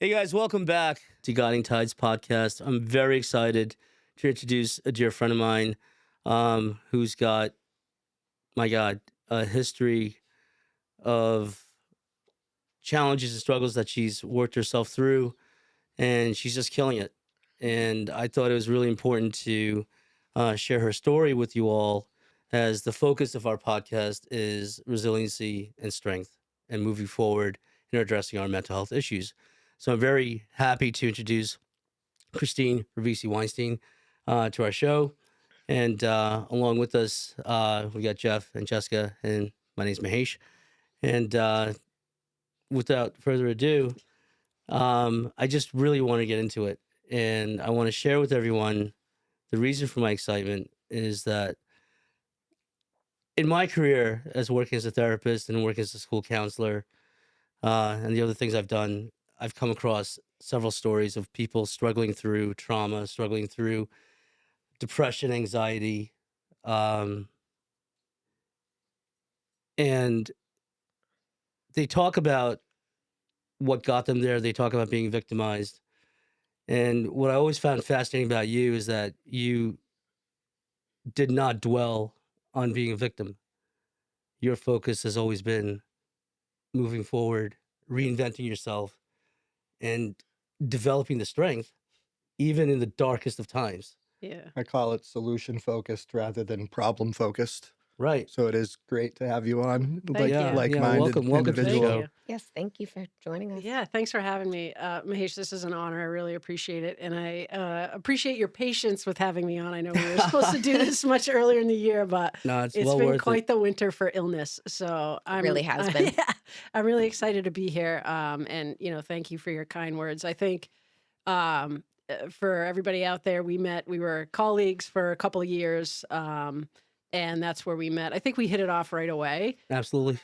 Hey guys, welcome back to Guiding Tides podcast. I'm very excited to introduce a dear friend of mine who's got, my God, a history of challenges and struggles that she's worked herself through, and she's just killing it. And I thought it was really important to share her story with you all, as the focus of our podcast is resiliency and strength and moving forward in addressing our mental health issues. So I'm very happy to introduce Christine Ravesi-Weinstein to our show. And along with us, we got Jeff and Jessica, and my name's Mahesh. And without further ado, I just really want to get into it. And I want to share with everyone the reason for my excitement is that in my career as working as a therapist and working as a school counselor, and the other things I've done, I've come across several stories of people struggling through trauma, struggling through depression, anxiety, um, and they talk about what got them there. They talk about being victimized. And what I always found fascinating about you is that you did not dwell on being a victim. Your focus has always been moving forward, reinventing yourself, and developing the strength, even in the darkest of times. Yeah. I call it solution focused rather than problem focused. Right. So it is great to have you on, Thank you. like-minded Welcome to the Thank individual. show. you. Yes, thank you for joining us. Yeah, thanks for having me. Mahesh, this is an honor. I really appreciate it. And I appreciate your patience with having me on. I know we were supposed to do this much earlier in the year, but No, it's it's well been worth quite it. the winter for illness. So really has been. Yeah, I'm really excited to be here. And, thank you for your kind words. I think for everybody out there, we were colleagues for a couple of years. And that's where we met. I think we hit it off right away. Absolutely.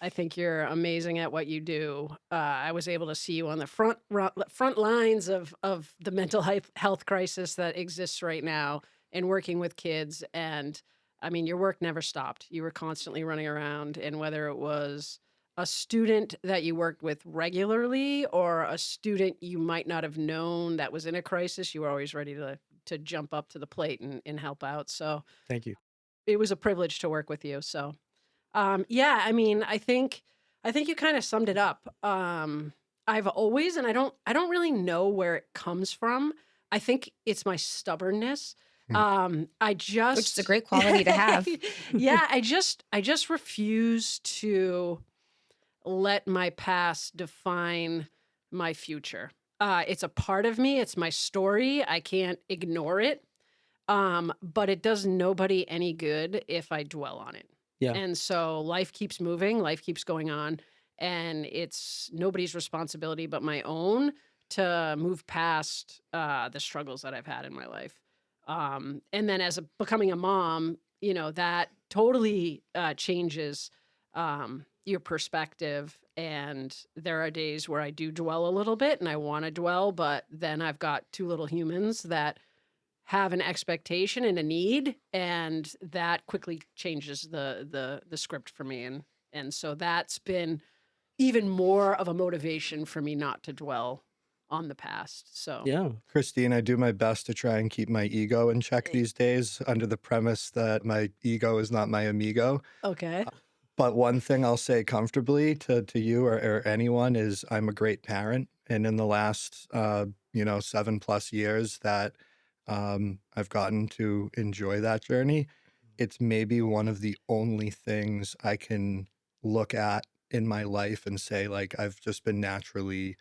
I think you're amazing at what you do. I was able to see you on the front lines of the mental health crisis that exists right now, and working with kids. And I mean, your work never stopped. You were constantly running around, and whether it was a student that you worked with regularly or a student you might not have known that was in a crisis, you were always ready to jump up to the plate and help out. So Thank you. it was a privilege to work with you. So. Yeah, I mean, I think you kind of summed it up. I've always, and I don't really know where it comes from. I think it's my stubbornness. I just, Which is a great quality to have. Yeah, I just refuse to let my past define my future. It's a part of me. It's my story. I can't ignore it. But it does nobody any good if I dwell on it. Yeah. And so life keeps moving, life keeps going on, and it's nobody's responsibility but my own to move past the struggles that I've had in my life. And then becoming a mom, that totally changes your perspective. And there are days where I do dwell a little bit and I want to dwell, but then I've got two little humans that have an expectation and a need, and that quickly changes the script for me. And so that's been even more of a motivation for me not to dwell on the past. So Yeah. Christine, I do my best to try and keep my ego in check these days under the premise that my ego is not my amigo. okay. But one thing I'll say comfortably to you or anyone is I'm a great parent. And in the last, 7+ years that I've gotten to enjoy that journey, it's maybe one of the only things I can look at in my life and say, like, I've just been naturally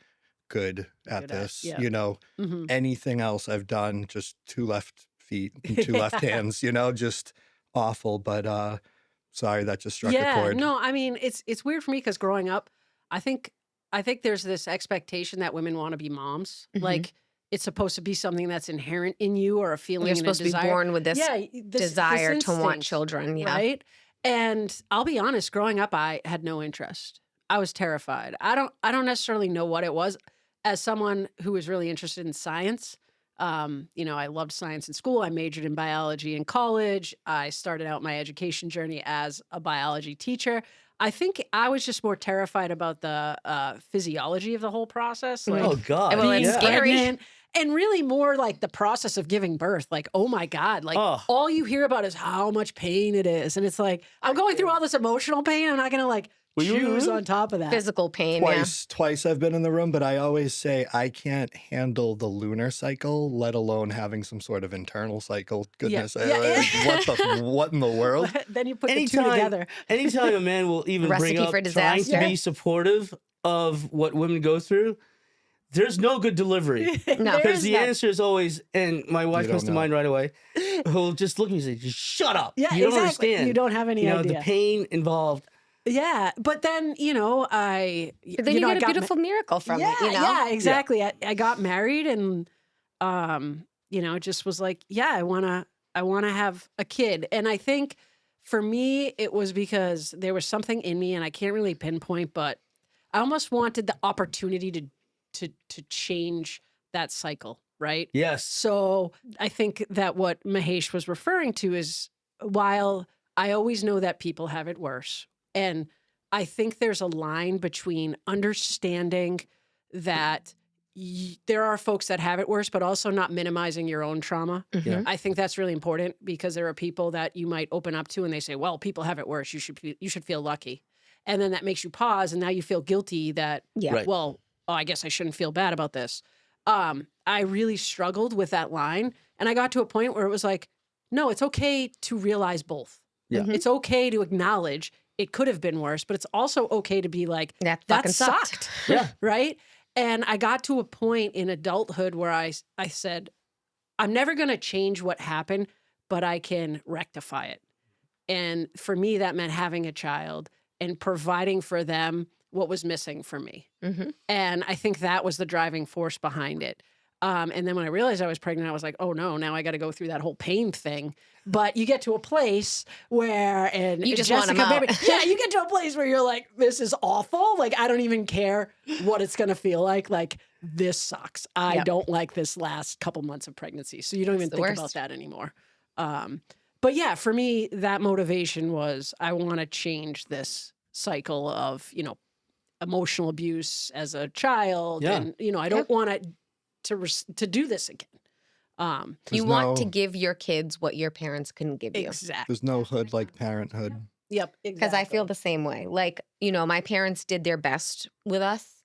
good at Good at, this. yeah. Mhm. Anything else I've done, just 2 left feet and 2 left Yeah. hands, just awful. But sorry, that just struck a Yeah, chord. no, I mean it's weird for me because growing up, I think there's this expectation that women want to be moms. Mhm. Like it's supposed to be something that's inherent in you, or a feeling You're and a supposed to be desire. born with this Yeah, desire to want instinct, children. Yeah. right? And I'll be honest, growing up, I had no interest. I was terrified. I don't necessarily know what it was. As someone who was really interested in science, I loved science in school. I majored in biology in college. I started out my education journey as a biology teacher. I think I was just more terrified about the physiology of the whole process, like Oh God. Well, being it's scary. pregnant, and really more like the process of giving birth. Like, oh my God, like Oh. all you hear about is how much pain it is, and it's like I'm going through all this emotional pain. I'm not gonna like Were you in the choose room? on top of that. Physical pain. Yeah. Twice I've been in the room, but I always say I can't handle the lunar cycle, let alone having some sort of internal cycle. Goodness, what in the world? Then you put the two Anytime, together. anytime a man will even bring Recipe up for trying to disaster. be supportive of what women go through, there's no good delivery. No. There Because is the none. answer is always, and my wife You comes don't to know. mind right away, who'll just look at me and say, just shut up. Yeah, You don't exactly. understand. You don't have any the idea. pain involved. Yeah, but then I But then you I get a got beautiful miracle from yeah, it, you know? Yeah, exactly. I got married and just was like, yeah, I wanna have a kid. And I think for me it was because there was something in me and I can't really pinpoint, but I almost wanted the opportunity to change that cycle, right? Yes. So I think that what Mahesh was referring to is while I always know that people have it worse, and I think there's a line between understanding that there are folks that have it worse, but also not minimizing your own trauma. Mhm. I think that's really important because there are people that you might open up to and they say, well, people have it worse. You should feel lucky. And then that makes you pause and now you feel guilty that, Yeah. Right. well, oh, I guess I shouldn't feel bad about this. I really struggled with that line. And I got to a point where it was like, no, it's okay to realize both. Yeah. Mhm. It's okay to acknowledge it could have been worse, but it's also okay to be like, That that fucking sucked. Yeah. Right. And I got to a point in adulthood where I said, I'm never going to change what happened, but I can rectify it. And for me, that meant having a child and providing for them what was missing for me. Mhm. And I think that was the driving force behind it. And then when I realized I was pregnant, I was like, oh no, now I got to go through that whole pain thing. But you get to a place where, and You just want 'em Jessica, out. baby, yeah, you get to a place where you're like, this is awful. Like, I don't even care what it's going to feel like. Like, this sucks. I Yep. don't like this last couple months of pregnancy. So you don't even the think about worst. that anymore. But yeah, for me, that motivation was I want to change this cycle of, emotional abuse as a child. Yeah. And, I don't want to do this again. You There's want to no- give your kids what your parents couldn't give you. Exactly. There's no hood like parenthood. Yep. Because I feel the same way. Like, my parents did their best with us,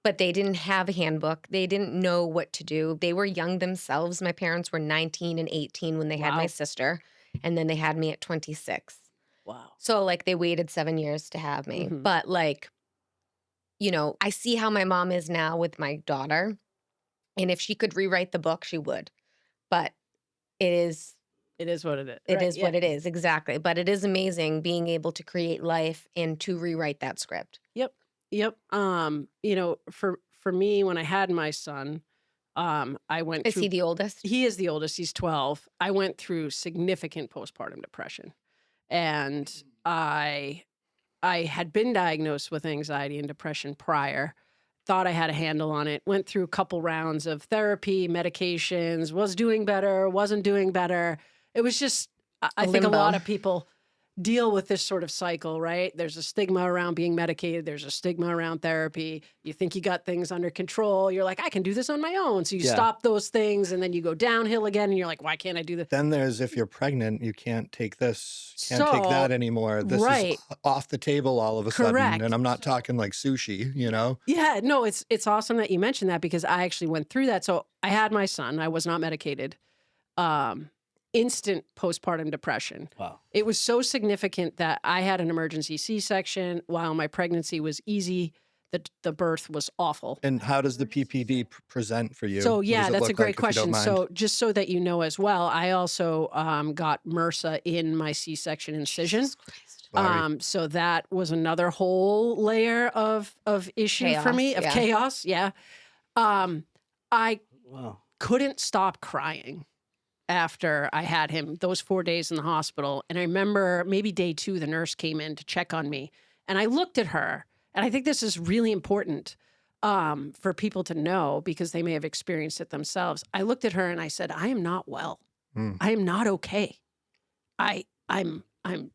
but they didn't have a handbook. They didn't know what to do. They were young themselves. My parents were 19 and 18 when they had my Wow. sister, and then they had me at 26. Wow. So, like, they waited 7 years to have me. Mhm. But, like, I see how my mom is now with my daughter. And if she could rewrite the book, she would. But it is what it is. It Right, is what it is, exactly. But it is amazing being able to create life and to rewrite that script. Yep. For me, when I had my son, I went Is through. he the oldest? He is the oldest. He's 12. I went through significant postpartum depression, and I had been diagnosed with anxiety and depression prior. Thought I had a handle on it. Went through a couple rounds of therapy, medications. Was doing better. Wasn't doing better. It was just. I think a limbo. lot of people deal with this sort of cycle, right? There's a stigma around being medicated. There's a stigma around therapy. You think you got things under control. You're like, I can do this on my own. So you Yeah. stop those things and then you go downhill again and you're like, why can't I do this? Then there's if you're pregnant, you can't take this, can't take So, that anymore. This right. is off the table all of a Correct. sudden. And I'm not talking like sushi, Yeah, no, it's awesome that you mentioned that because I actually went through that. So I had my son. I was not medicated. Instant postpartum depression. Wow. It was so significant that I had an emergency C-section while my pregnancy was easy. The birth was awful. And how does the PPD present for you? So What yeah, does it that's a look great like, if you don't question. mind? So just so that you know as well, I also got MRSA in my C-section incision. Jesus Christ. Sorry. So that was another whole layer of issue for me, Chaos, of yeah. chaos. Yeah. I Wow. couldn't stop crying after I had him those 4 days in the hospital. And I remember maybe day 2, the nurse came in to check on me. And I looked at her, and I think this is really important. for people to know because they may have experienced it themselves. I looked at her and I said, I am not well. I am not okay. I'm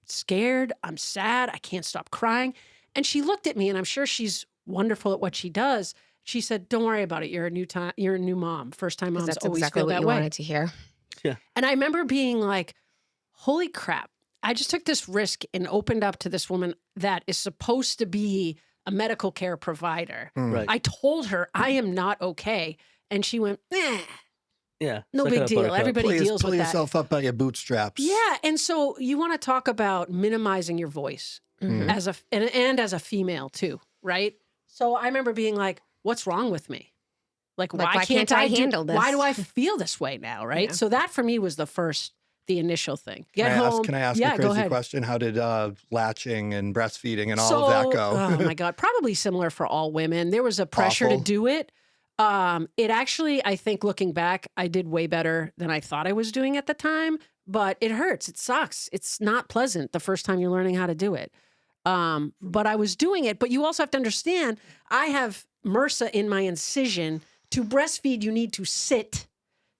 scared. I'm sad. I can't stop crying. And she looked at me, and I'm sure she's wonderful at what she does. She said, "Don't worry about it. You're a new mom. First time moms That's always exactly feel what that you way." wanted to hear. Yeah. And I remember being like, "Holy crap! I just took this risk and opened up to this woman that is supposed to be a medical care provider." Right. I told her I am not okay, and she went, Yeah. "No Suck it big up, deal. buttercup. Everybody deals Pull with that." yourself up by your bootstraps. Yeah, and so you want to talk about minimizing your voice as a female too, right? So I remember being like, "What's wrong with me? Like, why can't I handle this? Why do I feel this way now?" Right? Yeah. So that for me was the initial thing. Get home. Can I ask yeah, a go crazy ahead. question? How did latching and breastfeeding and all of that go? Oh my God, probably similar for all women. There was a pressure Awful. to do it. It actually, I think looking back, I did way better than I thought I was doing at the time, but it hurts. It sucks. It's not pleasant the first time you're learning how to do it. But I was doing it. But you also have to understand, I have MRSA in my incision. To breastfeed, you need to sit.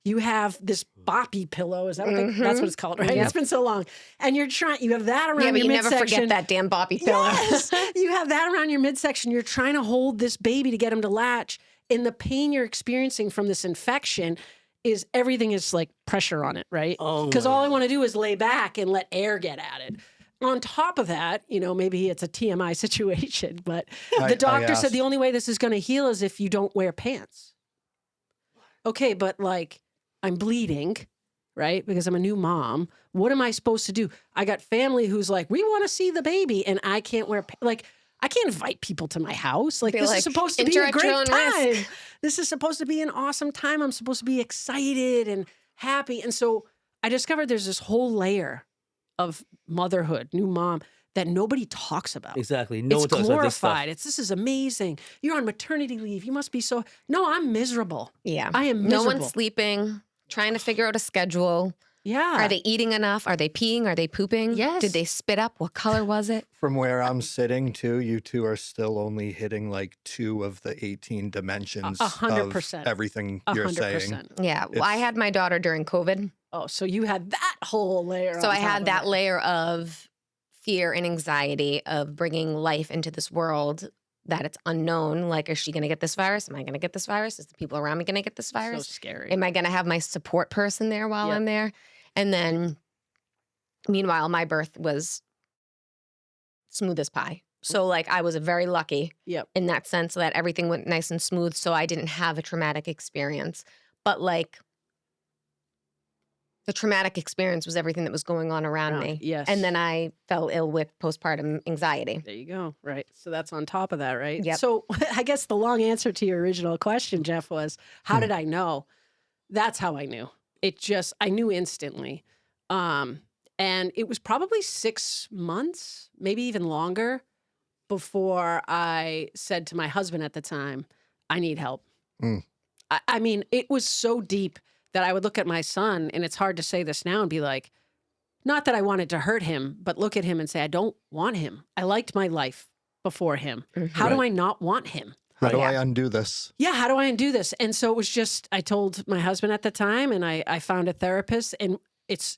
You have this boppy pillow. Is that what that's what it's called, right? Yep. It's been so long. And you have that around Yeah, but your you never midsection. forget that damn boppy pillow. Yes, you have that around your midsection. You're trying to hold this baby to get him to latch. And the pain you're experiencing from this infection is everything is like pressure on it, right? Oh, Because my all I want to do is lay back and let air get at it. On top of that, maybe it's a TMI situation, but the doctor said asked. the only way this is going to heal is if you don't wear pants. Okay, but like I'm bleeding, right? Because I'm a new mom. What am I supposed to do? I got family who's like, we want to see the baby, and I can't wear I can't invite people to my house. Like, Be this like, is supposed to be "Enter a at your great own time. risk." This is supposed to be an awesome time. I'm supposed to be excited and happy. And so I discovered there's this whole layer of motherhood, new mom, that nobody talks about. Exactly. No It's one talks about this stuff. glorified. This is amazing. You're on maternity leave. You must be so. No, I'm miserable. Yeah. I am No miserable. one's sleeping, trying to figure out a schedule. Yeah. Are they eating enough? Are they peeing? Are they pooping? Yes. Did they spit up? What color was it? From where I'm sitting, too, you two are still only hitting like 2 of the 18 dimensions of 100%. everything you're saying. 100%. Yeah. Well, I It's- had my daughter during COVID. Oh, so you had that whole layer. So on I top had of that it. layer of fear and anxiety of bringing life into this world that it's unknown. Like, is she going to get this virus? Am I going to get this virus? Is the people around me going to get this So virus? scary. Am I going to have my support person there while Yep. I'm there? And then, meanwhile, my birth was smooth as pie. So, like, I was very lucky Yep. in that sense that everything went nice and smooth. So I didn't have a traumatic experience. But, like, the traumatic experience was everything that was going on around me. Yes. And then I fell ill with postpartum anxiety. There you go. Right. So that's on top of that, right? Yep. So I guess the long answer to your original question, Jeff, was how did I know? That's how I knew. I knew instantly. And it was probably 6 months, maybe even longer, before I said to my husband at the time, I need help. Mm. I mean, it was so deep that I would look at my son, and it's hard to say this now and be like, not that I wanted to hurt him, but look at him and say, I don't want him. I liked my life before him. How do I not want him? How do Yeah. I undo this? Yeah, how do I undo this? And so it was just, I told my husband at the time, and I found a therapist, and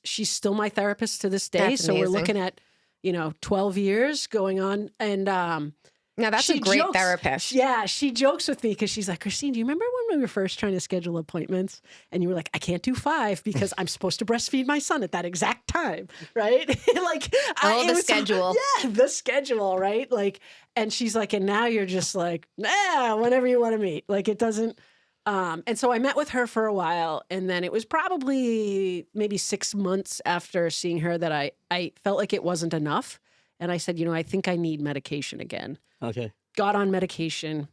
she's still my therapist to this day. That's So we're amazing. looking at, 12 years going on. And Now, that's she a great jokes- therapist. Yeah, she jokes with me because she's like, Christine, do you remember when we were first trying to schedule appointments? And you were like, I can't do 5 because I'm supposed to breastfeed my son at that exact time, right? Like, Oh, the schedule. Yeah, the schedule, right? Like, and she's like, and now you're just like, whenever you want to meet. Like, it doesn't. And so I met with her for a while, and then it was probably maybe 6 months after seeing her that I felt like it wasn't enough. And I said, I think I need medication again. Okay. Got on medication,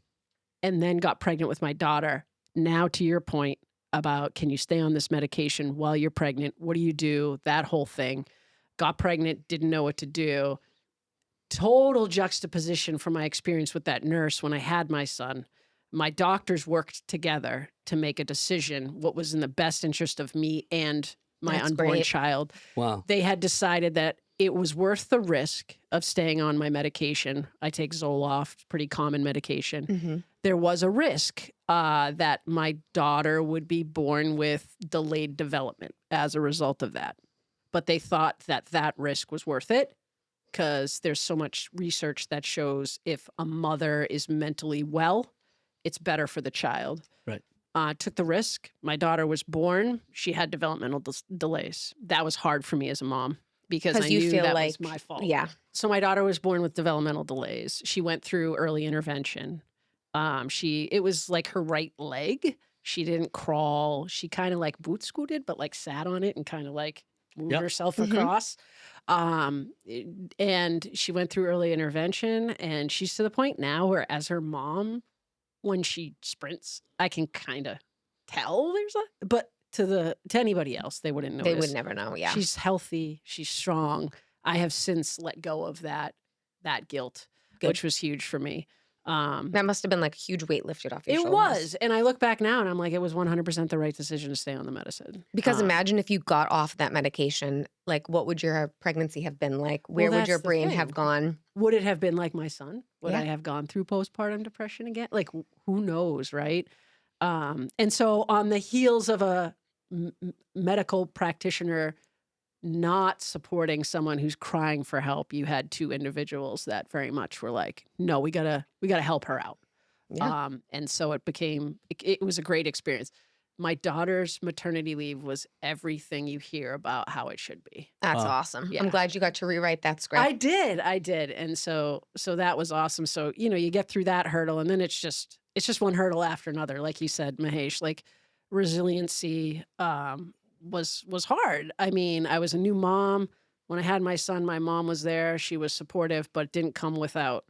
and then got pregnant with my daughter. Now, to your point about can you stay on this medication while you're pregnant? What do you do? That whole thing. Got pregnant, didn't know what to do. Total juxtaposition from my experience with that nurse when I had my son. My doctors worked together to make a decision what was in the best interest of me and my That's unborn great. child. Wow. They had decided that it was worth the risk of staying on my medication. I take Zoloft, pretty common medication. Mm-hmm. There was a risk that my daughter would be born with delayed development as a result of that. But they thought that that risk was worth it because there's so much research that shows if a mother is mentally well, it's better for the child. Right. Took the risk. My daughter was born. She had developmental delays. That was hard for me as a mom because I you knew feel that like was my fault. Yeah. So my daughter was born with developmental delays. She went through early intervention. It was like her right leg. She didn't crawl. She kind of like boot scooted, but like sat on it and kind of like moved herself Mhm. across. And she went through early intervention, and she's to the point now where, as her mom, when she sprints, I can kind of tell there's a. But to anybody else, they wouldn't notice. They would never know. Yeah. She's healthy. She's strong. I have since let go of that guilt, Good. which was huge for me. That must have been like a huge weight lifted off your It shoulders. was. And I look back now and I'm like, it was 100% the right decision to stay on the medicine. Because imagine if you got off that medication, like what would your pregnancy have been like? Where would that's your the brain thing. have gone? Would it have been like my son? Would Yeah. I have gone through postpartum depression again? Like, who knows, right? And so on the heels of a medical practitioner not supporting someone who's crying for help, you had two individuals that very much were like, no, we gotta help her out. Yeah. And so it was a great experience. My daughter's maternity leave was everything you hear about how it should be. That's Wow. awesome. Yeah. I'm glad you got to rewrite that script. I did. And so that was awesome. So, you get through that hurdle, and then it's just one hurdle after another. Like you said, Mahesh, like resiliency was hard. I mean, I was a new mom. When I had my son, my mom was there. She was supportive, but it didn't come without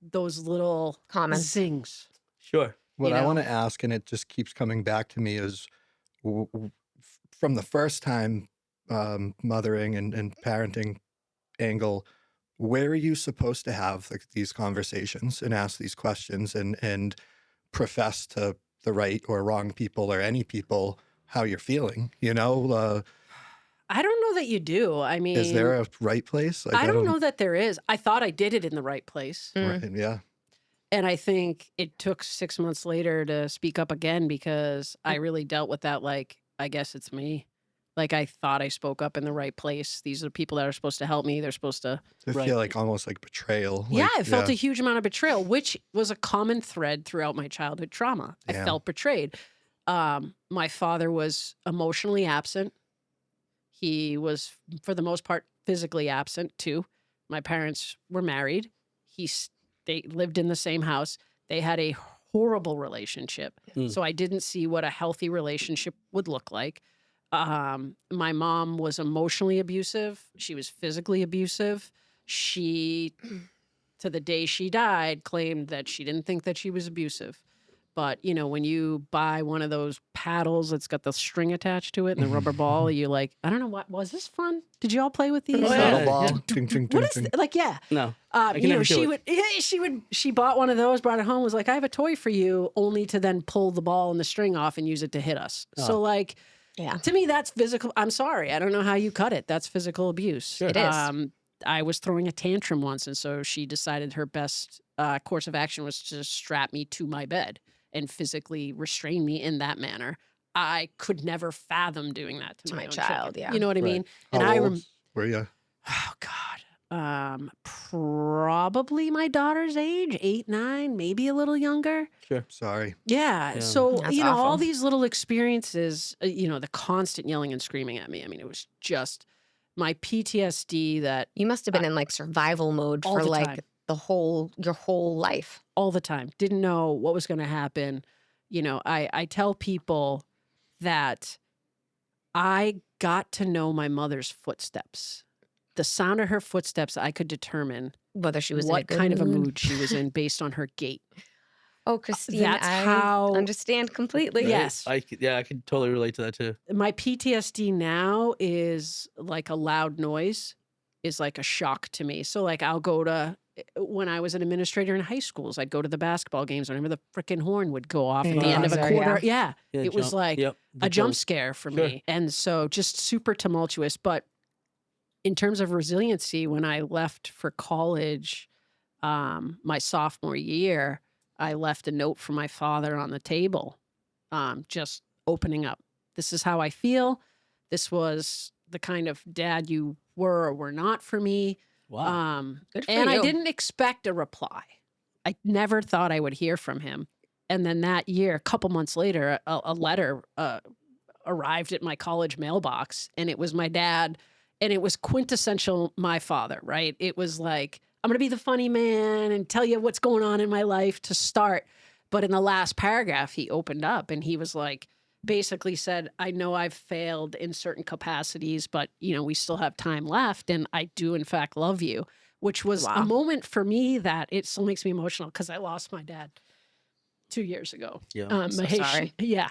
those little Comments. zings. Sure. What You I know? want to ask, and it just keeps coming back to me, is from the first time mothering and parenting angle, where are you supposed to have these conversations and ask these questions and profess to the right or wrong people or any people how you're feeling? I don't know that you do. I mean, Is there a right place? Like, I don't know that there is. I thought I did it in the right place. Mm. Right, yeah. And I think it took 6 months later to speak up again because I really dealt with that. Like, I guess it's me. Like, I thought I spoke up in the right place. These are people that are supposed to help me. They're supposed to. I Right. feel like almost like betrayal. Yeah, Like, I felt a huge amount of betrayal, which was a common thread throughout my childhood trauma. I Yeah. felt betrayed. My father was emotionally absent. He was, for the most part, physically absent too. My parents were married. They lived in the same house. They had a horrible relationship. Mm. So I didn't see what a healthy relationship would look like. My mom was emotionally abusive. She was physically abusive. She, to the day she died, claimed that she didn't think that she was abusive. But, when you buy one of those paddles that's got the string attached to it and the rubber ball, you like, I don't know, what was this fun? Did you all play with these? Oh, Paddle yeah, ball. yeah. Ting, ting, ting, What is ting. like, yeah. No. I can never do it. She bought one of those, brought it home, was like, I have a toy for you, only to then pull the ball and the string off and use it to hit us. Oh. So like, Yeah. to me, that's physical. I'm sorry. I don't know how you cut it. That's physical abuse. Sure. It is. I was throwing a tantrum once, and so she decided her best course of action was to strap me to my bed and physically restrain me in that manner. I could never fathom doing that to my own child, children. yeah. You know what I Right. mean? How And I old were you? oh God, probably my daughter's age, 8, 9, maybe a little younger. Sure. Sorry. Yeah. Yeah. So, That's all awful. these little experiences, the constant yelling and screaming at me. I mean, it was just my PTSD that You must have been in like survival mode all for the like time. your whole life. all the time, didn't know what was going to happen. I tell people that I got to know my mother's footsteps. The sound of her footsteps, I could determine Whether she was in a what good kind of a mood. mood she was in based on her gait. Oh, Christine, That's I how- understand completely. Right? Yes. I could totally relate to that too. My PTSD now is like a loud noise is like a shock to me. So like I'll go to, when I was an administrator in high schools, I'd go to the basketball games. I remember the frickin' horn would go off at the end of a Buzzer, quarter. yeah. Yeah. Yeah, It was jump. like Yep. a The jump buzz. scare for Sure. me. And so just super tumultuous. But in terms of resiliency, when I left for college, my sophomore year, I left a note for my father on the table, just opening up. This is how I feel. This was the kind of dad you were or were not for me. Wow. Good for And I you. didn't expect a reply. I never thought I would hear from him. And then that year, a couple months later, a letter arrived at my college mailbox, and it was my dad, and it was quintessential my father, right? It was like, I'm going to be the funny man and tell you what's going on in my life to start. But in the last paragraph, he opened up and he was like, basically said, I know I've failed in certain capacities, but we still have time left. And I do, in fact, love you, which was a Wow. moment for me that it still makes me emotional because I lost my dad 2 years ago. Yeah. So Mahesh, sorry. yeah.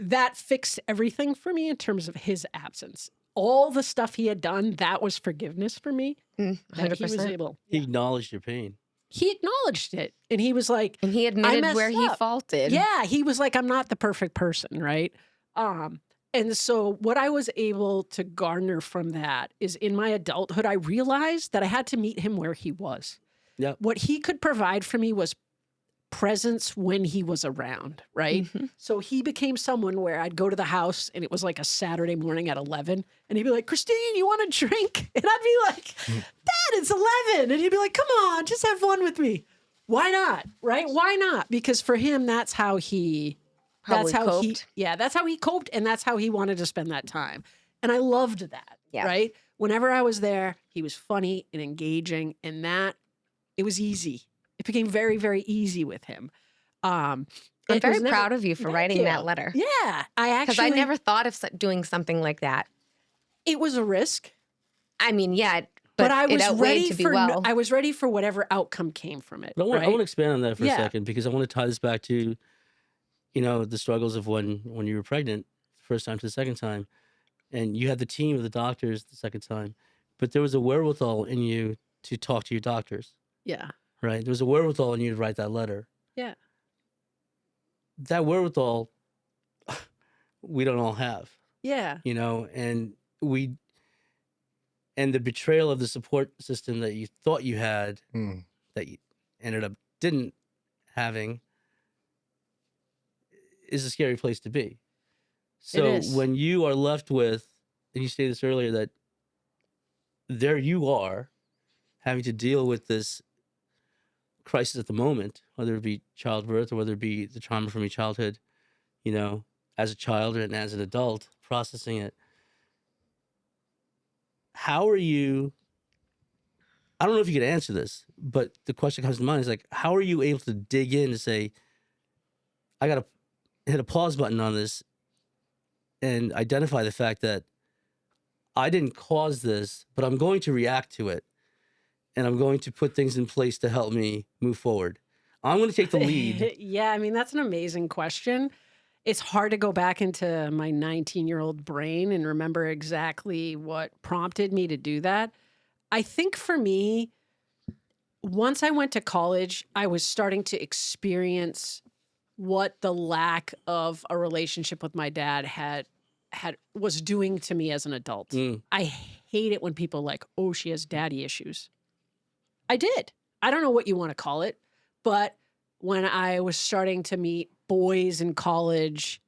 That fixed everything for me in terms of his absence. All the stuff he had done, that was forgiveness for me. That he was 100%. able. He acknowledged your pain. He acknowledged it. And he was like, And he admitted where messed he up. faulted. yeah, he was like, I'm not the perfect person, right? And so what I was able to garner from that is in my adulthood, I realized that I had to meet him where he was. Yep. What he could provide for me was presence when he was around, right? Mhm. So he became someone where I'd go to the house and it was like a Saturday morning at 11 and he'd be like, Christine, you want a drink? And I'd be like, Dad, it's 11. And he'd be like, come on, just have fun with me. Why not? Right? Why not? Because for him, that's how he Probably that's how coped. that's how he coped and that's how he wanted to spend that time. And I loved that. Yeah. Right? Whenever I was there, he was funny and engaging and that it was easy. It became very, very easy with him. I'm It very was never- proud of you for Thank writing you. that letter. Yeah, I Because actually I never thought of doing something like that. It was a risk, I mean, yeah, but but I it was outweighed ready to be for well. I was ready for whatever outcome came from it. But I want right? to expand on that for Yeah. a second because I want to tie this back to, the struggles of when you were pregnant, first time to the second time, and you had the team of the doctors the second time, but there was a wherewithal in you to talk to your doctors, Yeah, right? There was a wherewithal in you to write that letter. yeah, That wherewithal, we don't all have, yeah, and and the betrayal of the support system that you thought you had Mm. that you ended up didn't having is a scary place to be. So is. when you are left with, and you stated this earlier, that there you are having to deal with this crisis at the moment, whether it be childbirth or whether it be the trauma from your childhood, as a child and as an adult, processing it. How are you? I don't know if you can answer this, but the question comes to mind is like, how are you able to dig in to say, I got to hit a pause button on this and identify the fact that I didn't cause this, but I'm going to react to it and I'm going to put things in place to help me move forward. I'm going to take the lead. Yeah, I mean, that's an amazing question. It's hard to go back into my 19-year-old brain and remember exactly what prompted me to do that. I think for me, once I went to college, I was starting to experience what the lack of a relationship with my dad was doing to me as an adult. Mm. I hate it when people like, oh, she has daddy issues. I did. I don't know what you want to call it, but when I was starting to meet boys in college,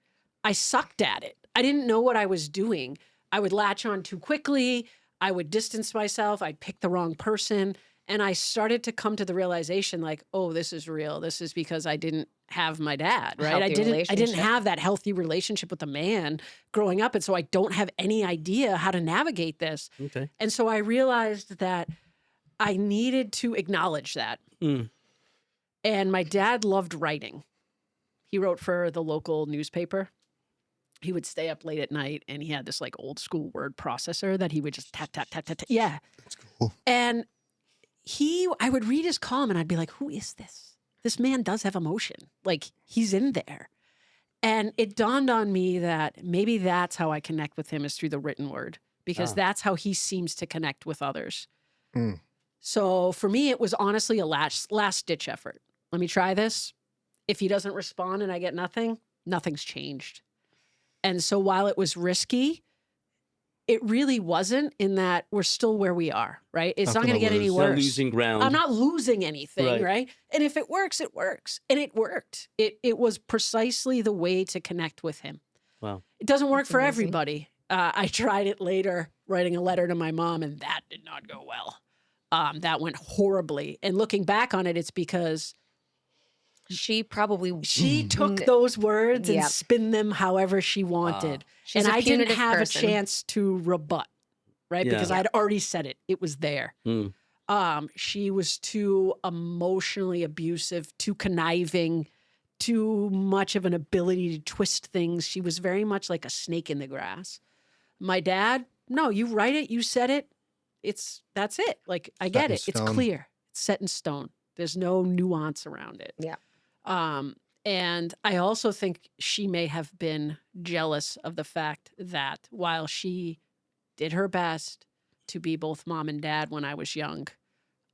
I sucked at it. I didn't know what I was doing. I would latch on too quickly. I would distance myself. I'd pick the wrong person. And I started to come to the realization like, oh, this is real. This is because I didn't have my dad, A right? I healthy didn't relationship. have that healthy relationship with a man growing up. And so I don't have any idea how to navigate this. Okay. And so I realized that I needed to acknowledge that. Mm. And my dad loved writing. He wrote for the local newspaper. He would stay up late at night and he had this like old school word processor that he would just tap, tap, tap, tap, tap. Yeah. That's cool. And I would read his column and I'd be like, who is this? This man does have emotion. Like he's in there. And it dawned on me that maybe that's how I connect with him is through the written word, because Ah. that's how he seems to connect with others. Mm. So for me, it was honestly a last ditch effort. Let me try this. If he doesn't respond and I get nothing, nothing's changed. And so while it was risky, it really wasn't, in that we're still where we are, right? It's not Nothing going to to get any lose. Not worse. losing ground. I'm not losing anything, Right. right? And if it works, it works. And it worked. It was precisely the way to connect with him. Wow. It doesn't work That's for amazing. everybody. I tried it later, writing a letter to my mom, and that did not go well. That went horribly. And looking back on it, it's because She probably she took N- those words and Yep. spin them however she wanted. She's and a I didn't punitive have person. a chance to rebut, right? Yeah. Because I'd already said it. It was there. Mm. She was too emotionally abusive, too conniving, too much of an ability to twist things. She was very much like a snake in the grass. My dad, no, you write it, you said it. That's it. Like, I Set get in it. It's stone. clear. It's set in stone. There's no nuance around it. Yeah. And I also think she may have been jealous of the fact that while she did her best to be both mom and dad when I was young,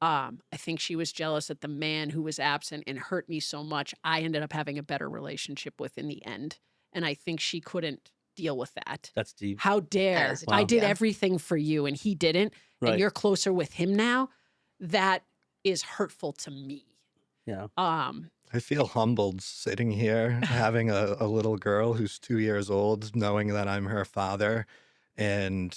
I think she was jealous that the man who was absent and hurt me so much, I ended up having a better relationship with in the end. And I think she couldn't deal with that. That's deep. How dare is I deep, did yeah. everything for you and he didn't, Right. and you're closer with him now. That is hurtful to me. Yeah. I feel humbled sitting here having a little girl who's 2 years old, knowing that I'm her father, and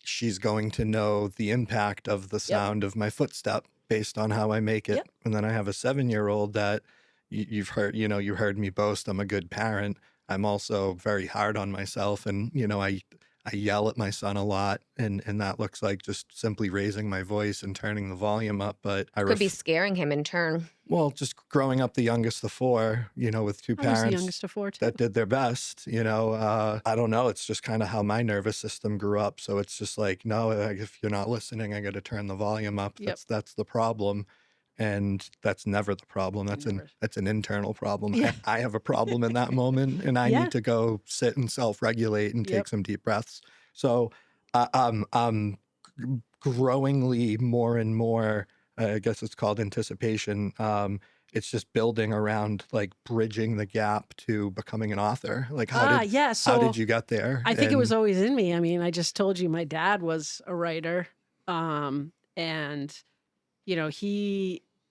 she's going to know the impact of the sound of my footstep based on how I make it. Yep. And then I have a 7-year-old that you've heard, you heard me boast I'm a good parent. I'm also very hard on myself, and I yell at my son a lot, and that looks like just simply raising my voice and turning the volume up. But I Could be scaring him in turn. well, just growing up the youngest of four, with two I was the parents youngest of four too. that did their best, I don't know. It's just kind of how my nervous system grew up. So it's just like, no, if you're not listening, I got to turn the volume up. Yep. That's the problem. And that's never the problem. Never. That's an internal problem. Yeah. I have a problem in that moment, and I Yeah. need to go sit and self-regulate and take Yep. some deep breaths. So I'm growingly more and more, I guess it's called anticipation. It's just building around, like, bridging the gap to becoming an author. Like, how So did you get there? I think it was And- always in me. I mean, I just told you my dad was a writer. And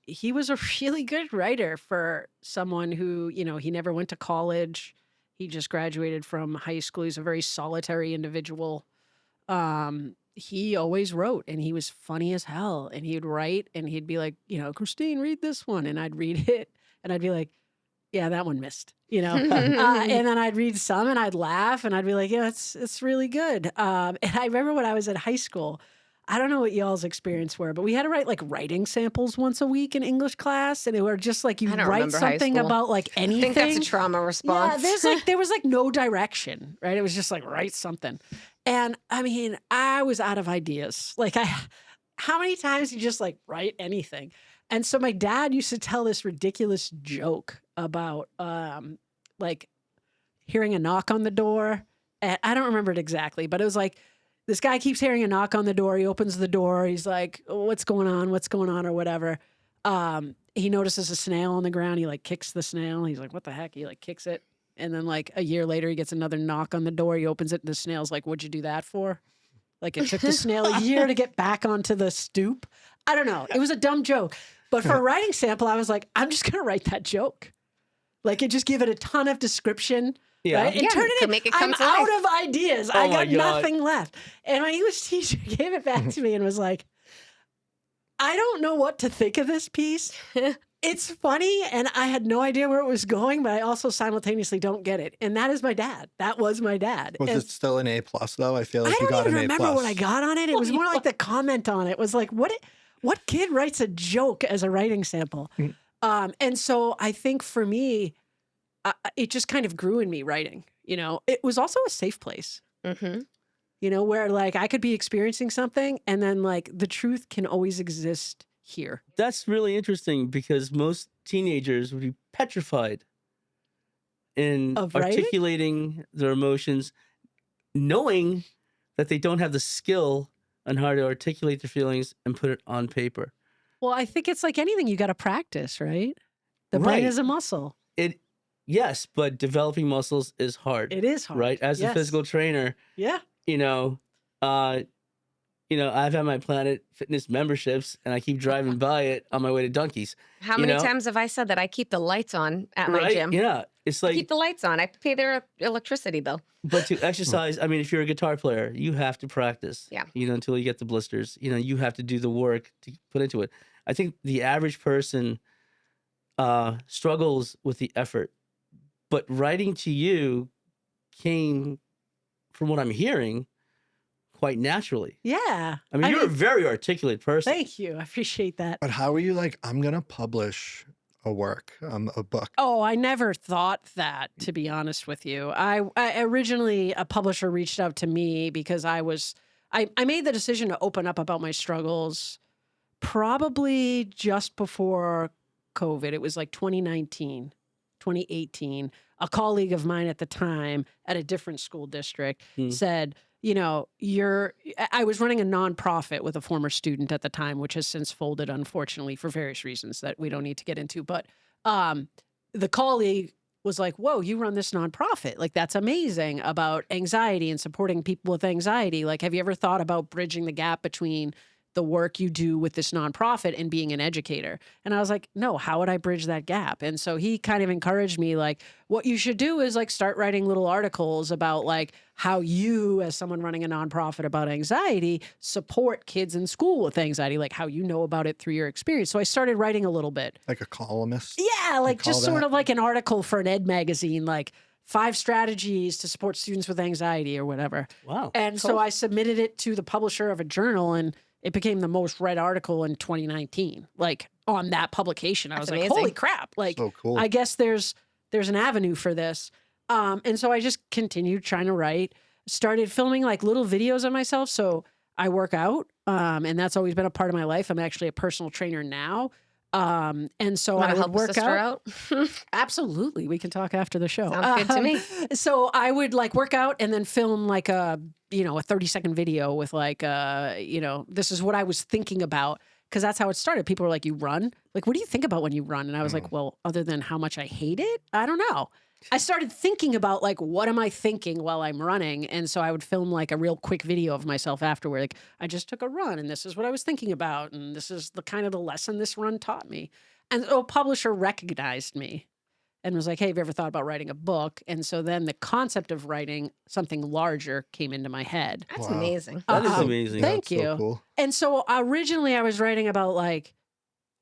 he was a really good writer for someone who, he never went to college. He just graduated from high school. He's a very solitary individual. He always wrote, and he was funny as hell. And he'd write, and he'd be like, Christine, read this one. And I'd read it, and I'd be like, yeah, that one missed, and then I'd read some, and I'd laugh, and I'd be like, yeah, it's really good. And I remember when I was in high school, I don't know what y'all's experience were, but we had to write like writing samples once a week in English class, and it were just like you I don't write remember high something school. about like I anything. think that's a trauma response. Yeah, there was like no direction, right? It was just like write something. And I mean, I was out of ideas. Like how many times you just like write anything? And so my dad used to tell this ridiculous joke about like hearing a knock on the door. And I don't remember it exactly, but it was like this guy keeps hearing a knock on the door. He opens the door. He's like, what's going on? What's going on? Or whatever. He notices a snail on the ground. He like kicks the snail. He's like, what the heck? He like kicks it. And then like a year later, he gets another knock on the door. He opens it, and the snail's like, what'd you do that for? Like it took the snail a year to get back onto the stoop. I don't know. It was a dumb joke. But for a writing sample, I was like, I'm just going to write that joke. Like it just give it a ton of description. Yeah. Right? And Yeah, turn it to in. make it I'm come to out life. of ideas. Oh I my got God. nothing left. And my English teacher gave it back to me and was like, I don't know what to think of this piece. It's funny, and I had no idea where it was going, but I also simultaneously don't get it. And that is my dad. That was my dad. Was And it still an A+ though? I feel like I you don't got even an A+. remember what I got on it. It was more like the comment on it was like, what kid writes a joke as a writing sample? And so I think for me, it just kind of grew in me writing. It was also a safe place. Mm-hmm. Where like I could be experiencing something, and then like the truth can always exist here. That's really interesting because most teenagers would be petrified in Of writing? articulating their emotions, knowing that they don't have the skill on how to articulate their feelings and put it on paper. Well, I think it's like anything, you got to practice, right? The brain Right. is a muscle. It Yes, but developing muscles is hard, It is hard. right? As a Yes. physical trainer, Yeah. you know, uh, I've had my Planet Fitness memberships, and I keep driving by it on my way to Dunkies. How You many know, times have I said that I keep the lights on at my right? gym? Yeah, it's I keep like, the lights on. I pay their electricity bill. but to exercise, I mean, if you're a guitar player, you have to practice. Yeah. Until you get the blisters. You have to do the work to put into it. I think the average person struggles with the effort, but writing to you came, from what I'm hearing, quite naturally. Yeah. I mean, you're a very articulate person. Thank you. I appreciate that. But how are you like, I'm going to publish a book? Oh, I never thought that, to be honest with you. I originally, a publisher reached out to me because I made the decision to open up about my struggles probably just before COVID. It was like 2019, 2018. A colleague of mine at the time at a different school district said, I was running a nonprofit with a former student at the time, which has since folded, unfortunately, for various reasons that we don't need to get into. But the colleague was like, whoa, you run this nonprofit. Like, that's amazing, about anxiety and supporting people with anxiety. Like, have you ever thought about bridging the gap between the work you do with this nonprofit and being an educator? And I was like, no, how would I bridge that gap? And so he kind of encouraged me, like, what you should do is like start writing little articles about like how you, as someone running a nonprofit about anxiety, support kids in school with anxiety, like how you know about it through your experience. So I started writing a little bit. Like a columnist? Yeah, like call just sort that? of like an article for an ed magazine, like 5 strategies to support students with anxiety or whatever. Wow. And so I submitted it to the publisher of a journal, and it became the most read article in 2019. Like, on that publication, I was like, amazing. holy crap. Like, So cool. I guess there's an avenue for this. And so I just continued trying to write, started filming like little videos of myself. So I work out, and that's always been a part of my life. I'm actually a personal trainer now. And so Want I to would help a work sister out. out? Absolutely. We can talk after the show. Sounds good to me. So I would like work out and then film like a 30-second video with like, this is what I was thinking about. Cause that's how it started. People were like, you run? Like, what do you think about when you run? And I was like, well, other than how much I hate it, I don't know. I started thinking about like, what am I thinking while I'm running? And so I would film like a real quick video of myself afterward. Like, I just took a run and this is what I was thinking about. And this is the kind of the lesson this run taught me. And so a publisher recognized me and was like, hey, have you ever thought about writing a book? And so then the concept of writing something larger came into my head. That's Wow. amazing. That is Uh-oh. amazing. Thank That's so you. cool. And so originally I was writing about like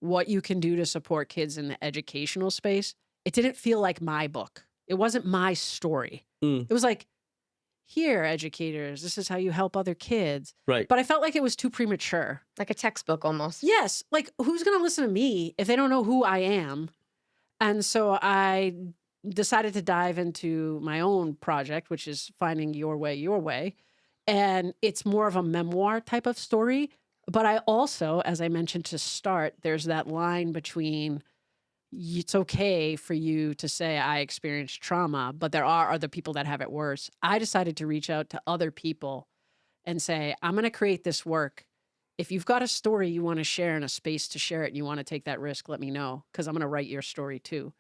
what you can do to support kids in the educational space. It didn't feel like my book. It wasn't my story. Mm. It was like, here, educators, this is how you help other kids. Right. But I felt like it was too premature. Like a textbook almost. Yes. Like, who's going to listen to me if they don't know who I am? And so I decided to dive into my own project, which is Finding Your Way, Your Way. And it's more of a memoir type of story. But I also, as I mentioned to start, there's that line between it's okay for you to say I experienced trauma, but there are other people that have it worse. I decided to reach out to other people and say, I'm going to create this work. If you've got a story you want to share and a space to share it and you want to take that risk, let me know, because I'm going to write your story too.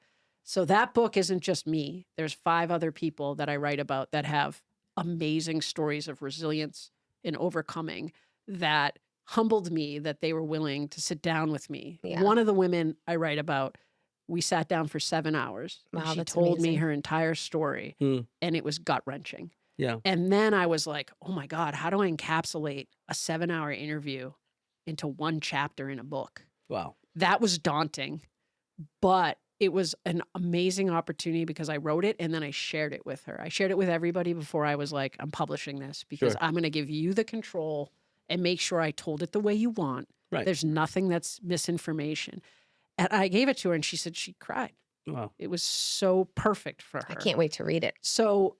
So that book isn't just me. There's 5 other people that I write about that have amazing stories of resilience and overcoming that humbled me that they were willing to sit down with me. Yeah. One of the women I write about, we sat down for 7 hours. And Wow, she that's told me amazing. her entire story, Mm. and it was gut-wrenching. Yeah. And then I was like, oh my God, how do I encapsulate a 7-hour interview into one chapter in a book? Wow. That was daunting, but it was an amazing opportunity because I wrote it and then I shared it with her. I shared it with everybody before I was like, I'm publishing this because Sure. I'm going to give you the control and make sure I told it the way you want. Right. There's nothing that's misinformation. And I gave it to her and she said she cried. Wow. It was so perfect for her. I can't wait to read it. So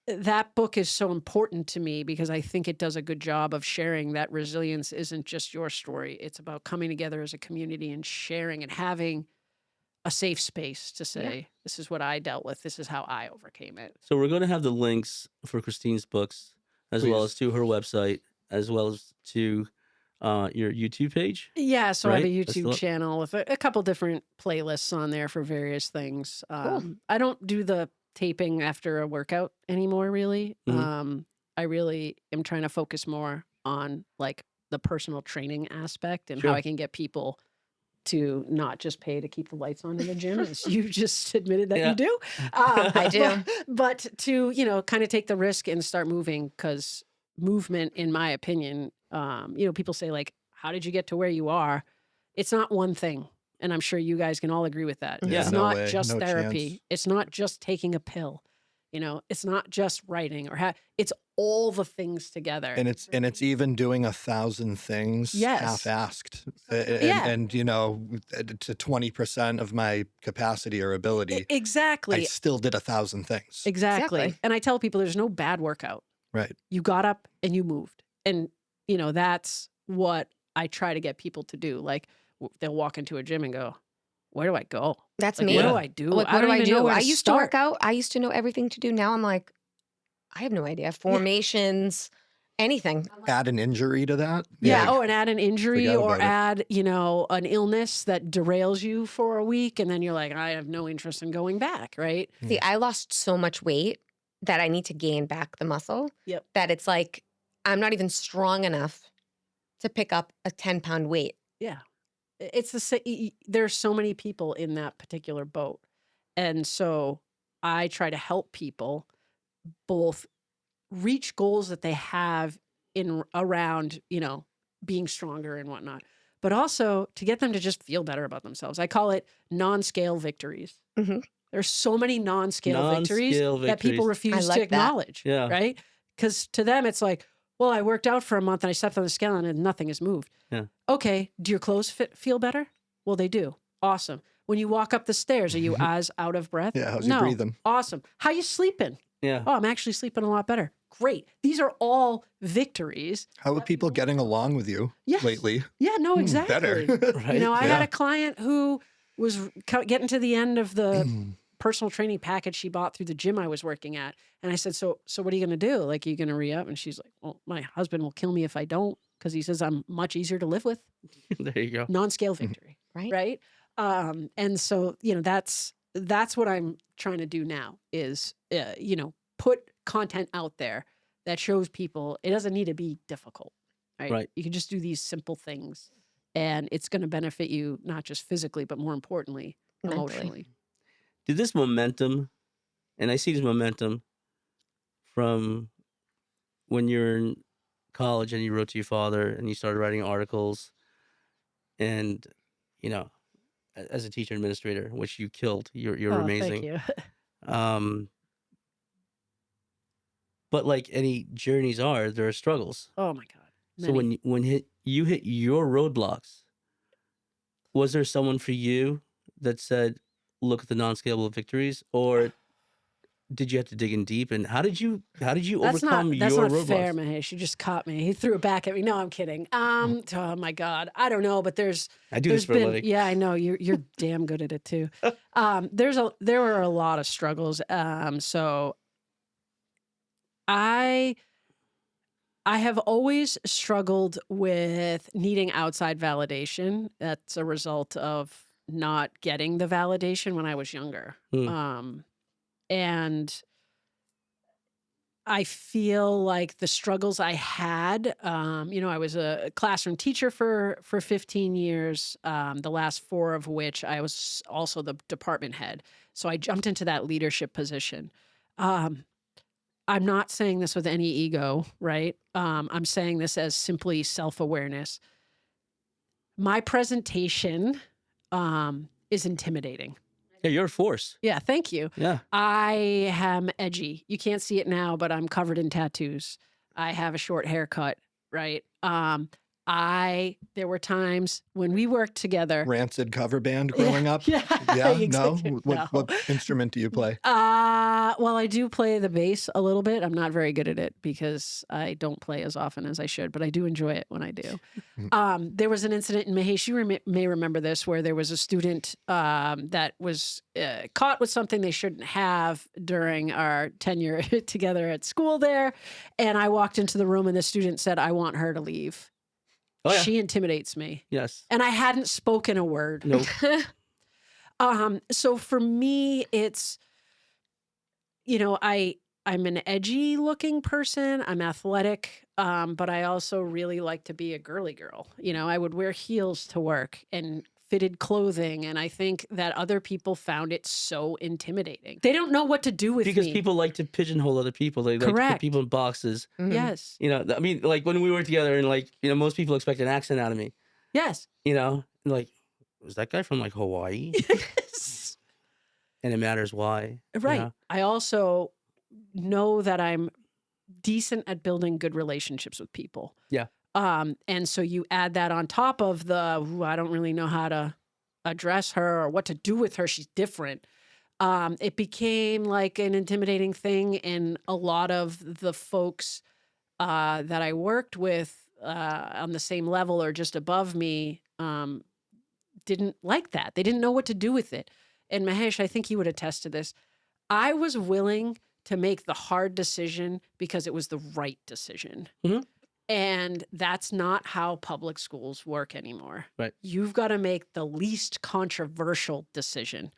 that book is so important to me because I think it does a good job of sharing that resilience isn't just your story. It's about coming together as a community and sharing and having a safe space to say, this is what I dealt with. This is how I overcame it. So we're going to have the links for Christine's books, as well Please. as to her website, as well as to your YouTube page, Yeah, so I have a right? That's YouTube channel with a couple different playlists on there for various things. Cool. I don't do the taping after a workout anymore, really. Mhm. I really am trying to focus more on like the personal training aspect and how Sure. I can get people to not just pay to keep the lights on in the gym, as you just admitted that Yeah. you do. I do. But to, kind of take the risk and start moving, because movement, in my opinion, people say, like, how did you get to where you are? It's not one thing. And I'm sure you guys can all agree with that. Yeah, It's no not way, just no therapy. chance. It's not just taking a pill. It's not just writing it's all the things together. And it's even doing 1,000 things Yes. half-asked, Yeah. and to 20% of my capacity or ability, I Exactly. still did 1,000 things. Exactly. Exactly. And I tell people there's no bad workout. Right. You got up and you moved. And, that's what I try to get people to do. Like, they'll walk into a gym and go, where do I go? That's Like, me. what do Yeah. I do? Like, I what do don't I even know do? where I to used to work start. out. I used to know everything to do. Now I'm like, I have no idea. Formations, anything. Add an injury to that. Yeah. Like, Oh, and add an injury forget or about it. add, an illness that derails you for a week. And then you're like, I have no interest in going back. Right. See, I lost so much weight that I need to gain back the muscle. Yep. That it's like, I'm not even strong enough to pick up a 10-pound weight. Yeah. It's there's so many people in that particular boat. And so I try to help people both reach goals that they have in around, being stronger and whatnot, but also to get them to just feel better about themselves. I call it non-scale victories. Mhm. There's so many non-scale victories Non-scale that people victories. refuse like to that. acknowledge. Yeah. Right? Because to them, it's like, well, I worked out for a month and I stepped on the scale and nothing has moved. Yeah. Okay. Do your clothes feel better? Well, they do. Awesome. When you walk up the stairs, are you as out of breath? Yeah, how's no. your breathing? Awesome. How you sleeping? Yeah. Oh, I'm actually sleeping a lot better. Great. These are all victories. How are people getting along with you Yes. lately? Yeah, no, exactly. Better. Right. I Yeah. had a client who was getting to the end of the personal training package she bought through the gym I was working at. And I said, so what are you going to do? Like, are you going to re-up? And she's like, well, my husband will kill me if I don't, because he says I'm much easier to live with. There you go. Non-scale victory. Right. Right. And so, that's what I'm trying to do now is, put content out there that shows people it doesn't need to be difficult. Right. You can just do these simple things and it's going to benefit you, not just physically, but more importantly, Mentally. emotionally. Did this momentum, and I see this momentum from when you're in college and you wrote to your father and you started writing articles and, as a teacher administrator, which you killed, you're Oh, amazing. thank you. But like any journeys there are struggles. Oh my God. So Many. when you hit your roadblocks, was there someone for you that said, look at the non-scalable victories, or did you have to dig in deep? And how did you overcome that's your not roadblocks? fair, Mahesh. You just caught me. He threw it back at me. No, I'm kidding. Oh my God. I don't know, but I do this for a living. yeah, I know you're damn good at it too. There were a lot of struggles. So I have always struggled with needing outside validation. That's a result of not getting the validation when I was younger. And I feel like the struggles I had, I was a classroom teacher for 15 years, the last 4 of which I was also the department head. So I jumped into that leadership position. I'm not saying this with any ego, right? I'm saying this as simply self-awareness. My presentation is intimidating. Yeah, you're a force. Yeah, thank you. Yeah. I am edgy. You can't see it now, but I'm covered in tattoos. I have a short haircut, right? There were times when we worked together. Rancid cover band growing up? Yeah. Yeah? Exactly. No? No. What instrument do you play? Well, I do play the bass a little bit. I'm not very good at it because I don't play as often as I should, but I do enjoy it when I do. There was an incident in Mahesh, you may remember this, where there was a student that was caught with something they shouldn't have during our tenure together at school there. And I walked into the room and the student said, I want her to leave. Oh yeah. She intimidates me. Yes. And I hadn't spoken a word. Nope. So for me, it's, I'm an edgy looking person. I'm athletic, but I also really like to be a girly girl. I would wear heels to work and fitted clothing. And I think that other people found it so intimidating. They don't know what to do with Because me. people like to pigeonhole other people. They like to put Correct. people in boxes. Mhm. Yes. I mean, like when we were together and like, most people expect an accent out of me, Yes. like, was that guy from like Hawaii? Yes. And it matters why. Right. I also know that I'm decent at building good relationships with people. Yeah. And so you add that on top of I don't really know how to address her or what to do with her. She's different. It became like an intimidating thing. And a lot of the folks that I worked with on the same level or just above me didn't like that. They didn't know what to do with it. And Mahesh, I think you would attest to this. I was willing to make the hard decision because it was the right decision. Mhm. And that's not how public schools work anymore. Right. You've got to make the least controversial decision.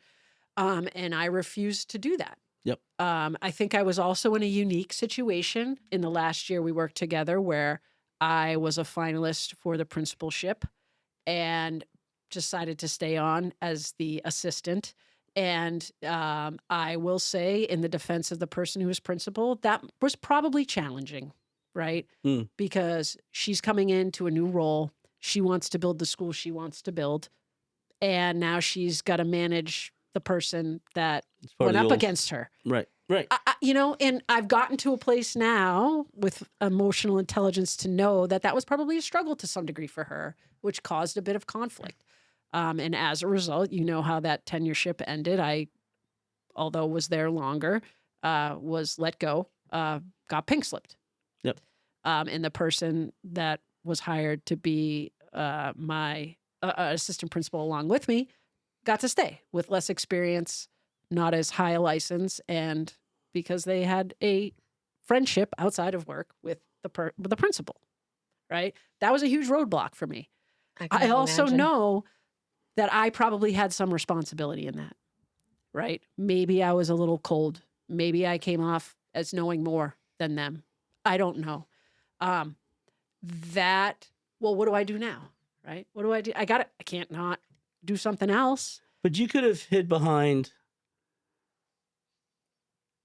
And I refused to do that. Yep. I think I was also in a unique situation in the last year we worked together where I was a finalist for the principalship and decided to stay on as the assistant. And I will say, in the defense of the person who was principal, that was probably challenging, right? Mm. Because she's coming into a new role. She wants to build the school she wants to build. And now she's got to manage the person that It's part went of the up old- against her. Right. Right. And I've gotten to a place now with emotional intelligence to know that that was probably a struggle to some degree for her, which caused a bit of conflict. And as a result, how that tenureship ended. I, although was there longer, was let go, got pink slipped. Yep. And the person that was hired to be my assistant principal along with me got to stay with less experience, not as high a license, and because they had a friendship outside of work with the principal, right? That was a huge roadblock for me. can I also imagine. know that I probably had some responsibility in that, right? Maybe I was a little cold. Maybe I came off as knowing more than them. I don't know. What do I do now, right? What do I do? I can't not do something else. But you could have hid behind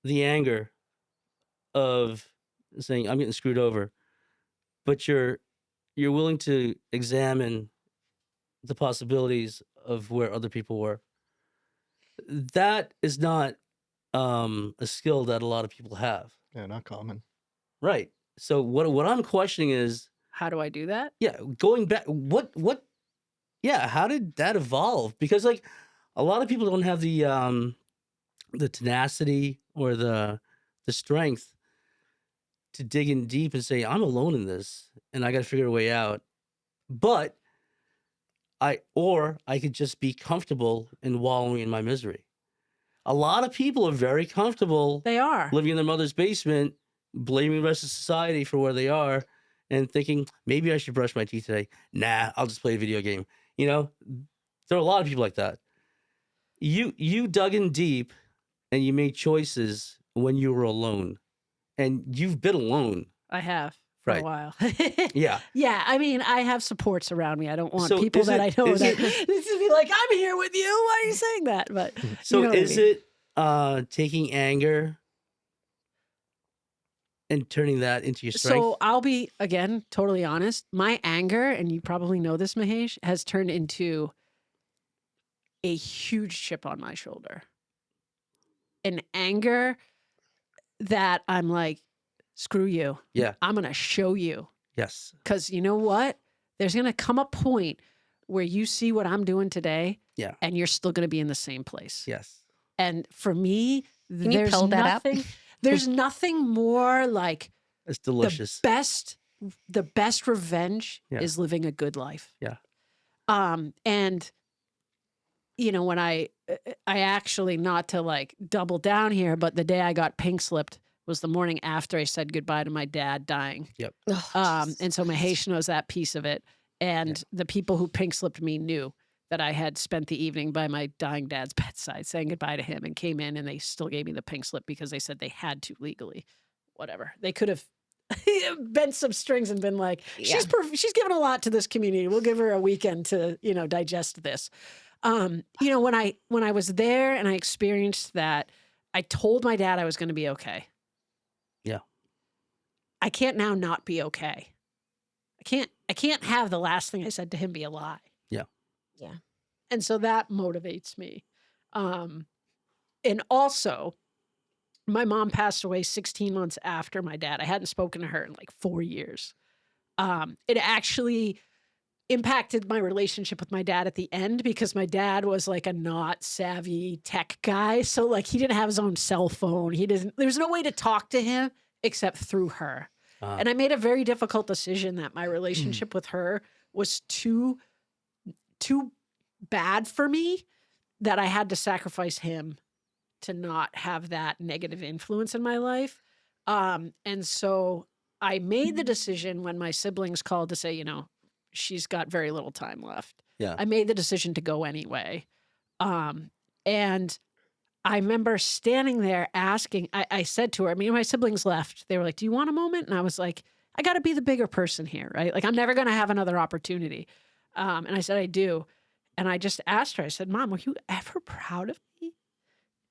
the anger of saying, I'm getting screwed over. But you're willing to examine the possibilities of where other people were. That is not a skill that a lot of people have. Yeah, not common. Right. So what I'm questioning is, How do I do that? yeah, going back, how did that evolve? Because like a lot of people don't have the tenacity or the strength to dig in deep and say, I'm alone in this and I got to figure a way out. But I could just be comfortable in wallowing in my misery. A lot of people are very comfortable They are. living in their mother's basement, blaming the rest of society for where they are, and thinking, maybe I should brush my teeth today. Nah, I'll just play a video game. There are a lot of people like that. You dug in deep and you made choices when you were alone. And you've been alone. I have for Right. a while. Yeah. Yeah. I mean, I have supports around me. I don't want So people is that it- I know is that it- to be like, I'm here with you. Why are you saying that? But So you know what I is mean. it taking anger and turning that into your strength? So I'll be, again, totally honest. My anger, and you probably know this, Mahesh, has turned into a huge chip on my shoulder. An anger that I'm like, screw you. Yeah. I'm going to show you. Yes. Because you know what? There's going to come a point where you see what I'm doing today. Yeah. And you're still going to be in the same place. Yes. And for me, Can you there's pill that up? nothing. There's nothing more like It's delicious. the best revenge Yeah. is living a good life. Yeah. And when I actually, not to like double down here, but the day I got pink slipped was the morning after I said goodbye to my dad dying. Yep. Oh, Jesus And so Christ. Mahesh knows that piece of it. And the people who pink slipped me knew that I had spent the evening by my dying dad's bedside saying goodbye to him, and came in and they still gave me the pink slip because they said they had to legally. Whatever. They could have bent some strings and been like, Yeah. she's given a lot to this community. We'll give her a weekend to, digest this. When I was there and I experienced that, I told my dad I was going to be okay. Yeah. I can't now not be okay. I can't have the last thing I said to him be a lie. Yeah. Yeah. And so that motivates me. And also, my mom passed away 16 months after my dad. I hadn't spoken to her in like 4 years. It actually impacted my relationship with my dad at the end because my dad was like a not savvy tech guy. So like he didn't have his own cell phone. There's no way to talk to him except through her. And I made a very difficult decision that my relationship with her was too bad for me that I had to sacrifice him to not have that negative influence in my life. And so I made the decision when my siblings called to say, she's got very little time left. Yeah. I made the decision to go anyway. And I remember standing there asking, I said to her, my siblings left. They were like, do you want a moment? And I was like, I got to be the bigger person here, right? Like, I'm never going to have another opportunity. And I said, I do. And I just asked her, I said, Mom, were you ever proud of me?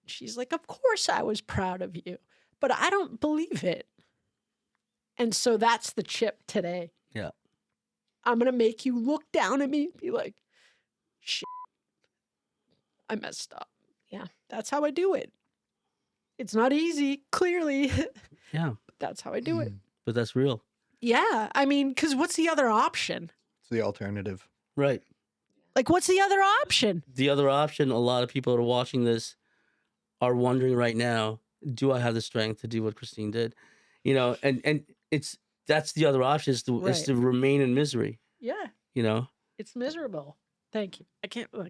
She's like, of course I was proud of you, but I don't believe it. And so that's the chip today. Yeah. I'm going to make you look down at me and be like, shit, I messed up. Yeah. That's how I do it. It's not easy, clearly. Yeah. But that's how I do it. But that's real. Yeah. Because what's the other option? It's the alternative. Right. Like, what's the other option? The other option, a lot of people that are watching this are wondering right now, do I have the strength to do what Christine did? And that's the other option is to remain in misery. Yeah. It's miserable. Thank you. I can't I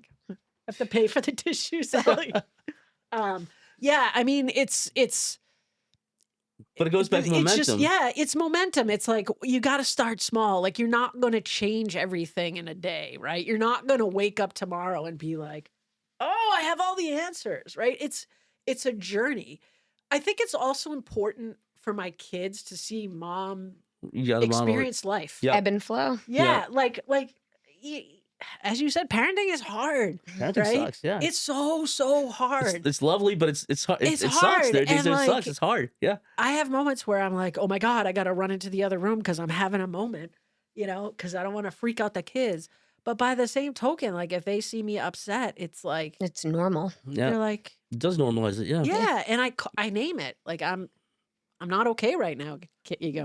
have to pay for the tissues, Ellie. Yeah, it's But it goes back to momentum. It's momentum. It's like you got to start small. Like you're not going to change everything in a day, right? You're not going to wake up tomorrow and be like, "Oh, I have all the answers," right? It's a journey. I think it's also important for my kids to see mom experience life. Yep. Ebb and flow. Yeah, like as you said, parenting is hard. Parenting right? sucks. Yeah, It's so hard. it's lovely, but it's hard. It's it hard, sucks. There are days and, that it like, sucks. It's hard. Yeah. I have moments where I'm like, oh my God, I got to run into the other room because I'm having a moment, because I don't want to freak out the kids. But by the same token, like if they see me upset, it's like, It's normal. Yeah. they're like, It does normalize it. Yeah. yeah. And I name it. Like I'm not okay right now,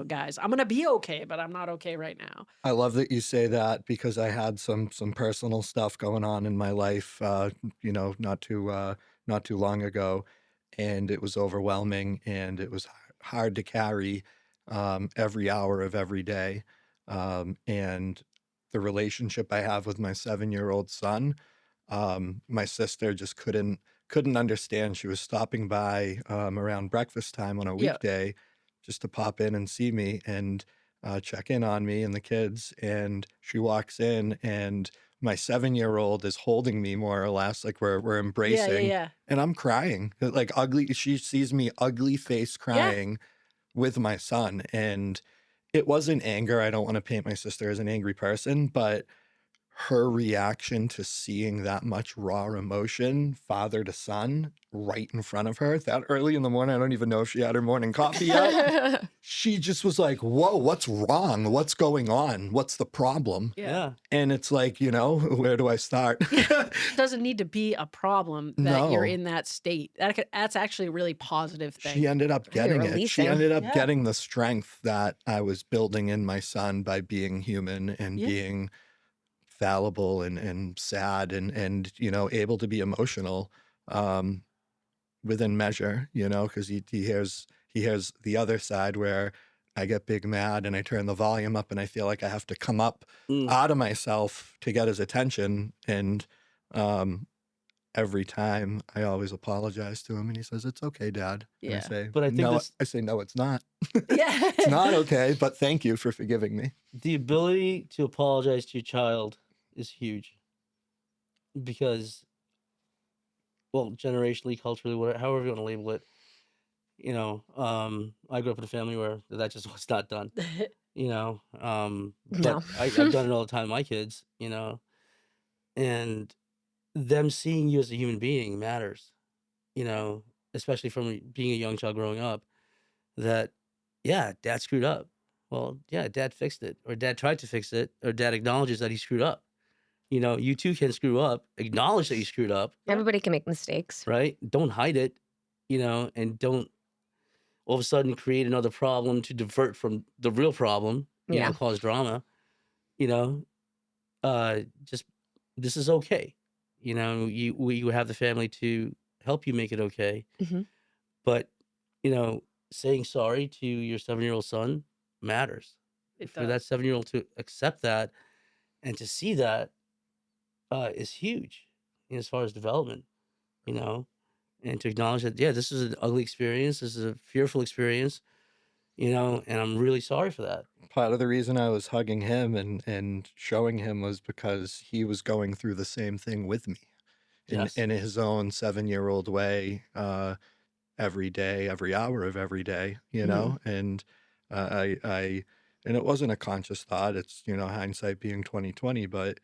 guys. I'm going to be okay, but I'm not okay right now. I love that you say that because I had some personal stuff going on in my life, not too long ago, and it was overwhelming and it was hard to carry every hour of every day. And the relationship I have with my 7-year-old son, my sister just couldn't understand. She was stopping by around breakfast time on a Yeah. weekday just to pop in and see me and check in on me and the kids. And she walks in and my 7-year-old is holding me more or less, like we're embracing. Yeah. And I'm crying, like ugly. She sees me ugly face crying with my son. And it wasn't anger. I don't want to paint my sister as an angry person, but her reaction to seeing that much raw emotion, father to son, right in front of her that early in the morning, I don't even know if she had her morning coffee yet. She just was like, whoa, what's wrong? What's going on? What's the problem? Yeah. And it's like, where do I start? It doesn't need to be a problem that you're No. in that state. That's actually a really positive thing. She ended up getting it. She releasing. ended up Yeah. getting the strength that I was building in my son by being human and Yeah. being fallible and sad and able to be emotional within measure, because he hears the other side where I get big mad and I turn the volume up and I feel like I have to come up Mm. out of myself to get his attention. And every time I always apologize to him, and he says, "It's okay, Dad." And I Yeah. say, But I think "No," this I say, "No, it's not. Yeah. It's not okay, but thank you for forgiving me." the ability to apologize to your child is huge because, well, generationally, culturally, whatever, however you want to label it, I grew up in a family where that just was not done. No. But I've done it all the time with my kids, and them seeing you as a human being matters, you know, especially from being a young child growing up, that, yeah, dad screwed up. Well, yeah, dad fixed it, or dad tried to fix it, or dad acknowledges that he screwed up. You too can screw up, acknowledge that you screwed up, Everybody can make mistakes. right? Don't hide it, and don't all of a sudden create another problem to divert from the real problem, Yeah. cause drama, you know, just this is okay. We have the family to help you make it okay. hmm But, you know, saying sorry to your 7-year-old son matters. It For that does. 7-year-old to accept that and to see that is huge as far as development, you know, and to acknowledge that, yeah, this is an ugly experience. This is a fearful experience, and I'm really sorry for that. Part of the reason I was hugging him and showing him was because he was going through the same thing with me Yes. in his own 7-year-old way, every day, every hour of every day, and and it wasn't a conscious thought. It's, hindsight being 2020, but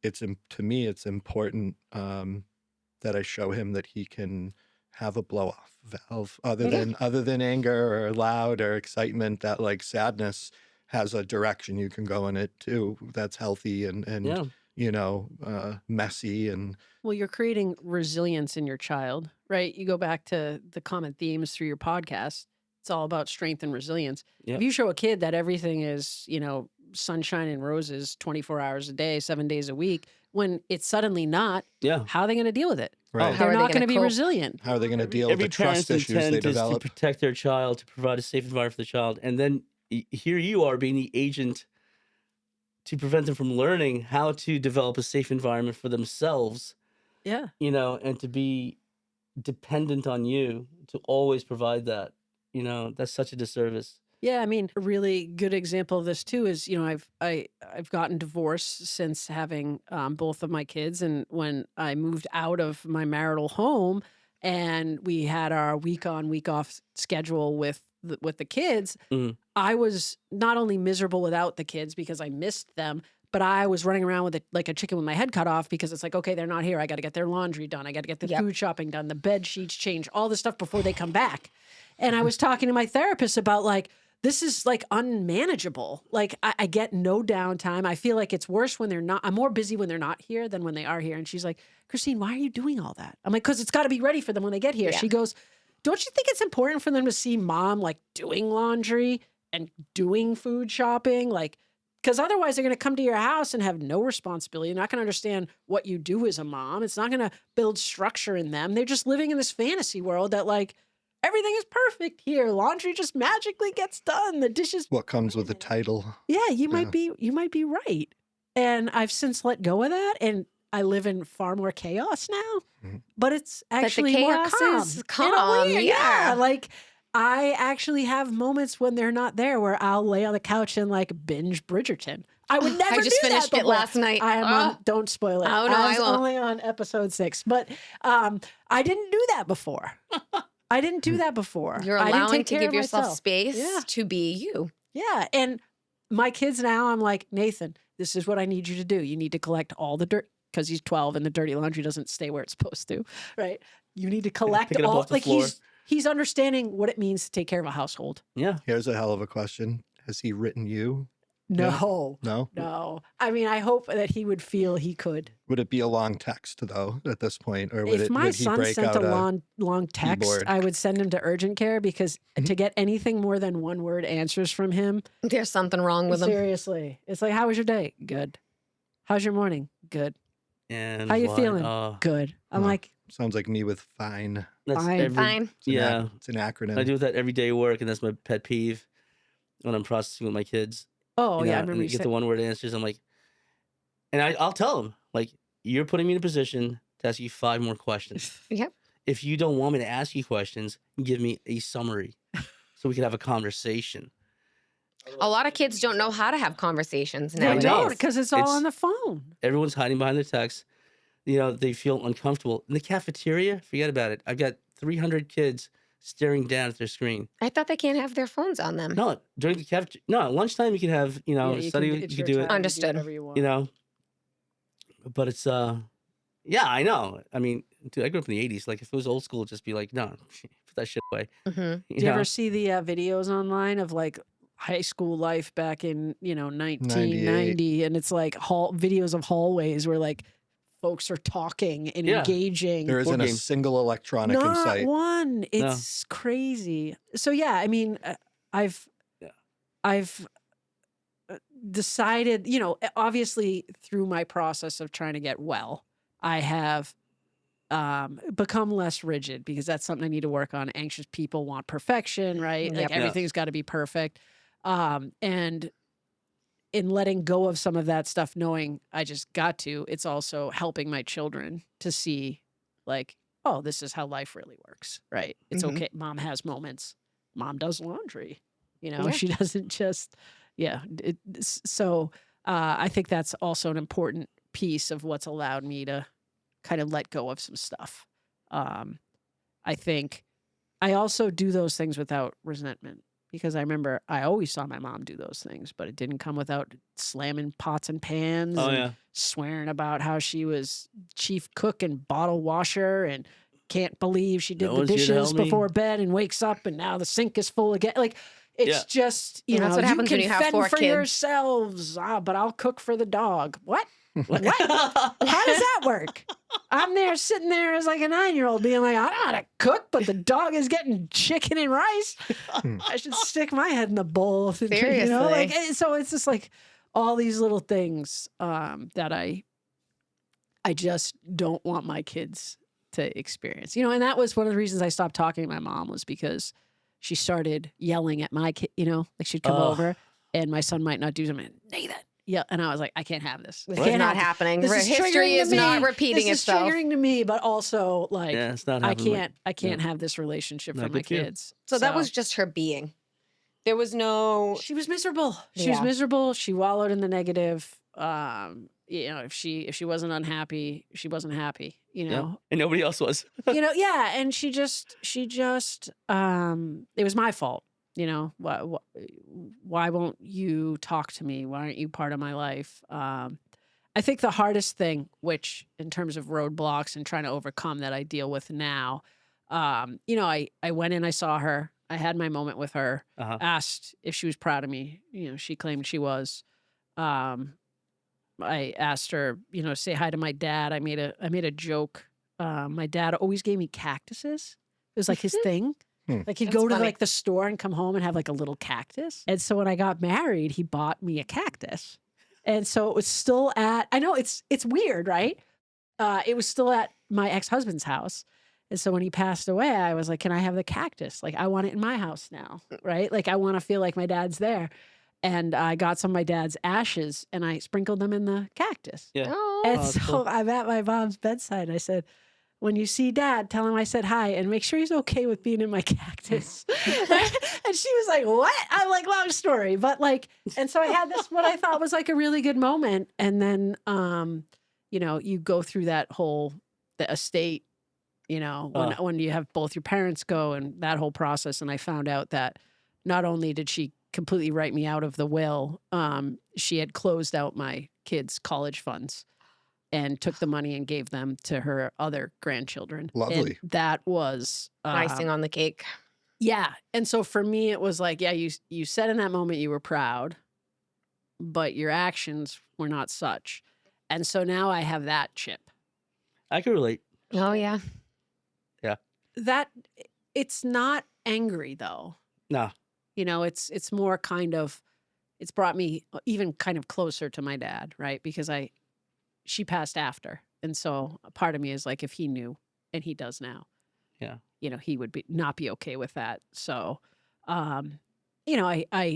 to me, it's important, that I show him that he can have a blow off valve Yeah. other than anger or loud or excitement, that like sadness has a direction you can go in it too. That's healthy and, Yeah. messy and Well, you're creating resilience in your child, right? You go back to the common themes through your podcast. It's all about strength and resilience. Yep. If you show a kid that everything is, sunshine and roses 24 hours a day, 7 days a week, when it's suddenly not, Yeah. how are they going to deal with it? right. How They're are they not going gonna to be cope? resilient. How are they going to deal with Every the trust parent's issues they intent is to develop? protect their child, to provide a safe environment for the child. And then here you are being the agent to prevent them from learning how to develop a safe environment for themselves, Yeah. and to be dependent on you to always provide that. That's such a disservice. Yeah, I mean, a really good example of this too is, I've gotten divorced since having both of my kids, and when I moved out of my marital home, and we had our week on week off schedule with the kids, Mhm. I was not only miserable without the kids because I missed them, but I was running around with like a chicken with my head cut off, because it's like, okay, they're not here. I got to get their laundry done. I got to get the Yep. food shopping done, the bed sheets changed, all this stuff before they come back. And I was talking to my therapist about like, this is like unmanageable. Like I get no downtime. I feel like it's worse when they're not. I'm more busy when they're not here than when they are here. And she's like, Christine, why are you doing all that? I'm like, because it's got to be ready for them when they get here. Yeah. She goes, don't you think it's important for them to see mom like doing laundry and doing food shopping? Like, because otherwise they're going to come to your house and have no responsibility. You're not going to understand what you do as a mom. It's not going to build structure in them. They're just living in this fantasy world that like, everything is perfect here. Laundry just magically gets done. The dishes. What comes with the title? Yeah, you might be right. And I've since let go of that, and I live in far more chaos now. Mhm. But it's But the actually more chaos calm. is In a calm, way, yeah. like I actually have moments when they're not there where I'll lay on the couch and like binge Bridgerton. I would never I just do finished that it before. last night. I am on, don't spoil it. Oh, no, I I was won't. only on episode 6, but I didn't do that before. I didn't do that before. You're I didn't allowing take to care give of yourself myself. space Yeah. to be you. Yeah. And my kids now, I'm like, Nathan, this is what I need you to do. You need to collect all the dirt, because he's 12 and the dirty laundry doesn't stay where it's supposed to, right? You need to collect Pick it up all, off the like floor. he's understanding what it means to take care of a household. Yeah. Here's a hell of a question. Has he written you? No, No? no. I mean, I hope that he would feel he could. Would it be a long text though at this point, or would If my would he son break sent a out long text, keyboard? I would send him to urgent care, because to get anything more than one word answers from him, There's something wrong with them. seriously, it's like, how was your day? Good. How's your morning? Good. And How you what, feeling? Good. I'm Huh. like, Sounds like me with fine. That's Fine. every, Fine. It's an Yeah. it's an acronym. I do that every day at work, and that's my pet peeve when I'm processing with my kids. oh yeah, I And remember you you get said. the one word answers. I'm like, and I'll tell them, like, you're putting me in a position to ask you 5 more questions. Yep. If you don't want me to ask you questions, give me a summary so we can have a conversation. A lot of kids don't know how to have conversations They I know. don't nowadays. because it's all It's- on the phone. Everyone's hiding behind their text. You know, they feel uncomfortable. In the cafeteria, forget about it. I've got 300 kids staring down at their screen. I thought they can't have their phones on them. No, during the cafeteria. No, at lunchtime you can have, you know, Yeah, you study. can, You it's can your do time it. to do Understood. whatever you want. You know, but it's yeah, I know. I mean, dude, I grew up in the 80s. Like, if it was old school, it'd just be like, no, put that shit away. Mm-hmm. Do you ever see the videos online of like high school life back in 1990, and it's like videos of hallways where like folks are talking and Yeah. engaging. There isn't a games. single electronic in Not sight. one. It's crazy. So yeah, I mean, I've decided, obviously through my process of trying to get well, I have become less rigid because that's something I need to work on. Anxious people want perfection, right? Yep. Like Yes. everything's got to be perfect. And in letting go of some of that stuff, knowing I just got to, it's also helping my children to see like, oh, this is how life really works, right? It's Mhm. okay. Mom has moments. Mom does laundry. Yeah. She doesn't just, so I think that's also an important piece of what's allowed me to kind of let go of some stuff. I think I also do those things without resentment because I remember I always saw my mom do those things, but it didn't come without slamming pots and pans Oh, and yeah. swearing about how she was chief cook and bottle washer and can't believe she did No the one's here to dishes help me. before bed and wakes up and now the sink is full again. Like, it's Yeah. just, And that's what happens you when can you have fend 4 for kids. yourselves, but I'll cook for the dog. What? What? How does that work? I'm there sitting there as like a 9-year-old being like, I don't know how to cook, but the dog is getting chicken and rice. I should stick my head in the bowl. Seriously. So it's just like all these little things that I just don't want my kids to experience. And that was one of the reasons I stopped talking to my mom was because she started yelling at my kid, like she'd come Ugh. over and my son might not do something. Nathan. Yeah. And I was like, I can't have this. This I is can't not have happening. this is History triggering to is not me. repeating this itself. is triggering to me, but also like Yeah, it's not I happening. can't have this relationship Not for my good for you. kids. So that was just her being. There was no. She was miserable. She was Yeah. miserable. She wallowed in the negative. If she wasn't unhappy, she wasn't happy. Yeah. And nobody else was. Yeah. And she just it was my fault. Why won't you talk to me? Why aren't you part of my life? I think the hardest thing, which in terms of roadblocks and trying to overcome that I deal with now, I went in, I saw her, I had my moment with her, Uh-huh. asked if she was proud of me. She claimed she was. I asked her, say hi to my dad. I made a joke. My dad always gave me cactuses. It was like his thing. Like he'd That's go to funny. like the store and come home and have like a little cactus. And so when I got married, he bought me a cactus. And so it was still I know it's weird, right? It was still at my ex-husband's house. And so when he passed away, I was like, can I have the cactus? Like, I want it in my house now, right? Like, I want to feel like my dad's there. And I got some of my dad's ashes and I sprinkled them in the cactus. Yeah. Oh. And Oh, that's so cool. I'm at my mom's bedside. I said, when you see dad, tell him I said hi and make sure he's okay with being in my cactus. And she was like, what? I'm like, long story. But like, and so I had this, what I thought was like a really good moment. And then, you go through that whole, the estate, when you have both your parents go and that whole process. And I found out that not only did she completely write me out of the will, she had closed out my kids' college funds and took the money and gave them to her other grandchildren. Lovely. And that was Icing on the cake. yeah. And so for me, it was like, yeah, you said in that moment you were proud, but your actions were not such. And so now I have that chip. I can relate. Oh, yeah. That it's not angry though. No. It's more kind of, it's brought me even kind of closer to my dad, right? Because she passed after. And so a part of me is like, if he knew, and he does now, Yeah. he would not be okay with that. So, I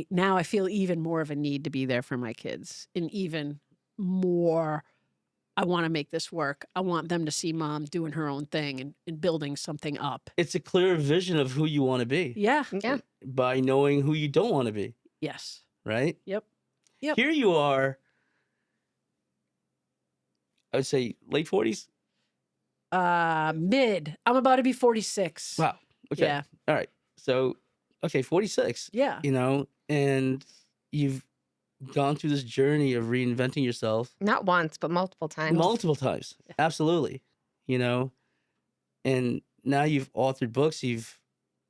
now I feel even more of a need to be there for my kids and even more I want to make this work. I want them to see mom doing her own thing and building something up. It's a clear vision of who you want to be Yeah. Yeah. by knowing who you don't want to be, Yes. right? Yep. Yep. Here you are, I would say late 40s. Mid. I'm about to be 46. Wow. Okay. Yeah. All right. So, okay, 46, Yeah. you know, and you've gone through this journey of reinventing yourself Not once, but multiple times. multiple times. Absolutely. You know, and now you've authored books, you've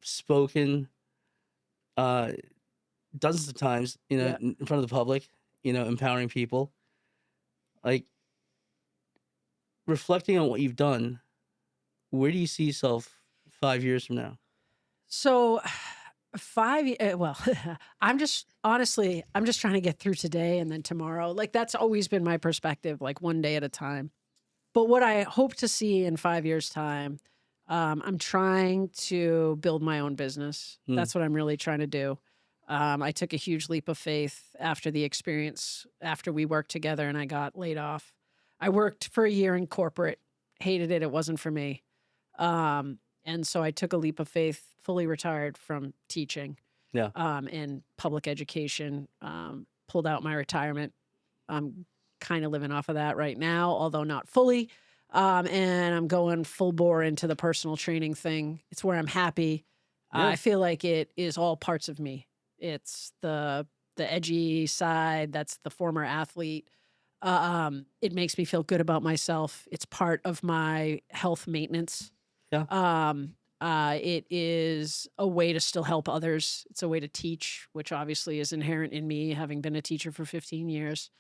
spoken dozens of times, you know, Yeah. in front of the public, you know, empowering people. Like, reflecting on what you've done, where do you see yourself 5 years from now? So, well, I'm just honestly, I'm just trying to get through today and then tomorrow. Like, that's always been my perspective, like one day at a time. But what I hope to see in 5 years' time, I'm trying to build my own business. Hmm. That's what I'm really trying to do. I took a huge leap of faith after the experience, after we worked together and I got laid off. I worked for a year in corporate, hated it. It wasn't for me. And so I took a leap of faith, fully retired from teaching Yeah. and public education, pulled out my retirement. I'm kind of living off of that right now, although not fully. And I'm going full bore into the personal training thing. It's where I'm happy. Yeah. I feel like it is all parts of me. It's the edgy side. That's the former athlete. It makes me feel good about myself. It's part of my health maintenance. Yeah. It is a way to still help others. It's a way to teach, which obviously is inherent in me, having been a teacher for 15 years.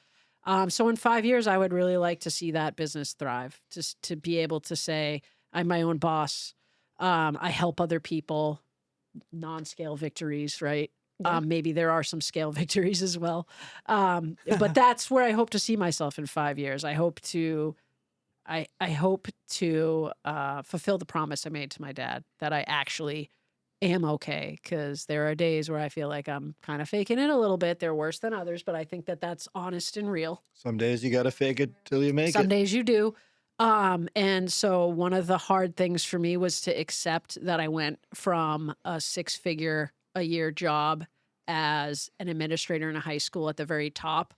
So in 5 years, I would really like to see that business thrive, just to be able to say, I'm my own boss. I help other people, non-scale victories, right? Yeah. Maybe there are some scale victories as well. But that's where I hope to see myself in 5 years. I hope to fulfill the promise I made to my dad that I actually am okay, because there are days where I feel like I'm kind of faking it a little bit. They're worse than others, but I think that that's honest and real. Some days you gotta fake it till you make Some it. days you do. And so one of the hard things for me was to accept that I went from a 6-figure a year job as an administrator in a high school at the very top,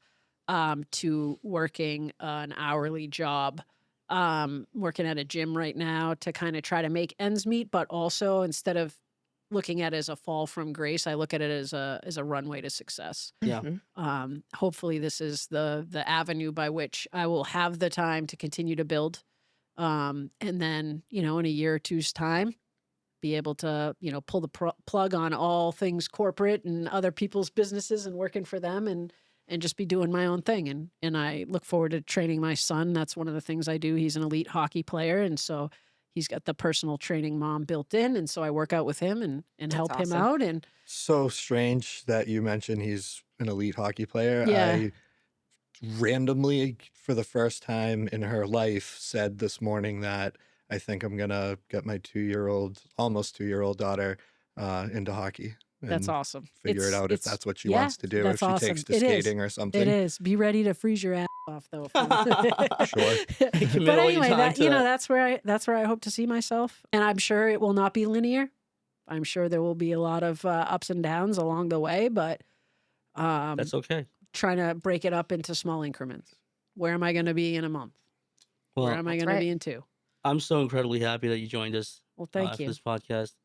to working an hourly job, working at a gym right now to kind of try to make ends meet, but also instead of looking at it as a fall from grace, I look at it as a runway to success. Yeah. Mhm. Hopefully this is the avenue by which I will have the time to continue to build. And then, in a year or two's time, be able to, pull the plug on all things corporate and other people's businesses and working for them and just be doing my own thing. And I look forward to training my son. That's one of the things I do. He's an elite hockey player. And so he's got the personal training mom built in. And so I work out with him and That's help him awesome. out. And So strange that you mentioned he's an elite hockey player. Yeah. I randomly, for the first time in her life, said this morning that I think I'm gonna get my almost 2-year-old daughter into hockey that's and awesome. figure it out if that's what she wants to do. If That's she awesome. takes to It is. skating or It something. is. Be ready to freeze your ass off, though. Sure. Commit But all your anyway, time to that. that's where I hope to see myself, and I'm sure it will not be linear. I'm sure there will be a lot of ups and downs along the way, but That's okay. trying to break it up into small increments. Where am I going to be in a month? Where Well, am I That's going to right. be in 2? I'm so incredibly happy that you joined us Well, thank for you. this podcast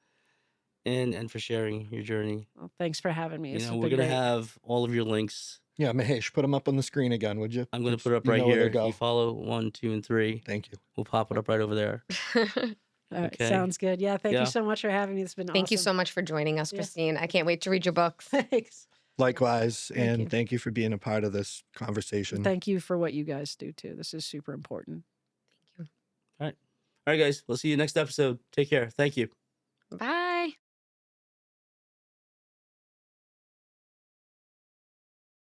and for sharing your journey. Well, thanks for having me. You This know, has we're been gonna great. have all of your links. Yeah, Mahesh, put them up on the screen again, would you? I'm gonna It's- put it up you right know where here. they go. You follow 1, 2, and 3. Thank you. We'll pop it up right over there. All right, Okay. sounds good. Yeah, thank Yeah. you so much for having me. It's been Thank you awesome. so much for joining us, Yeah. Christine. I can't wait to read your books. Thanks. Likewise, Thank and you. thank you for being a part of this conversation. Thank you for what you guys do too. This is super important. All right, guys. We'll see you next episode. Take care. Thank you. Bye.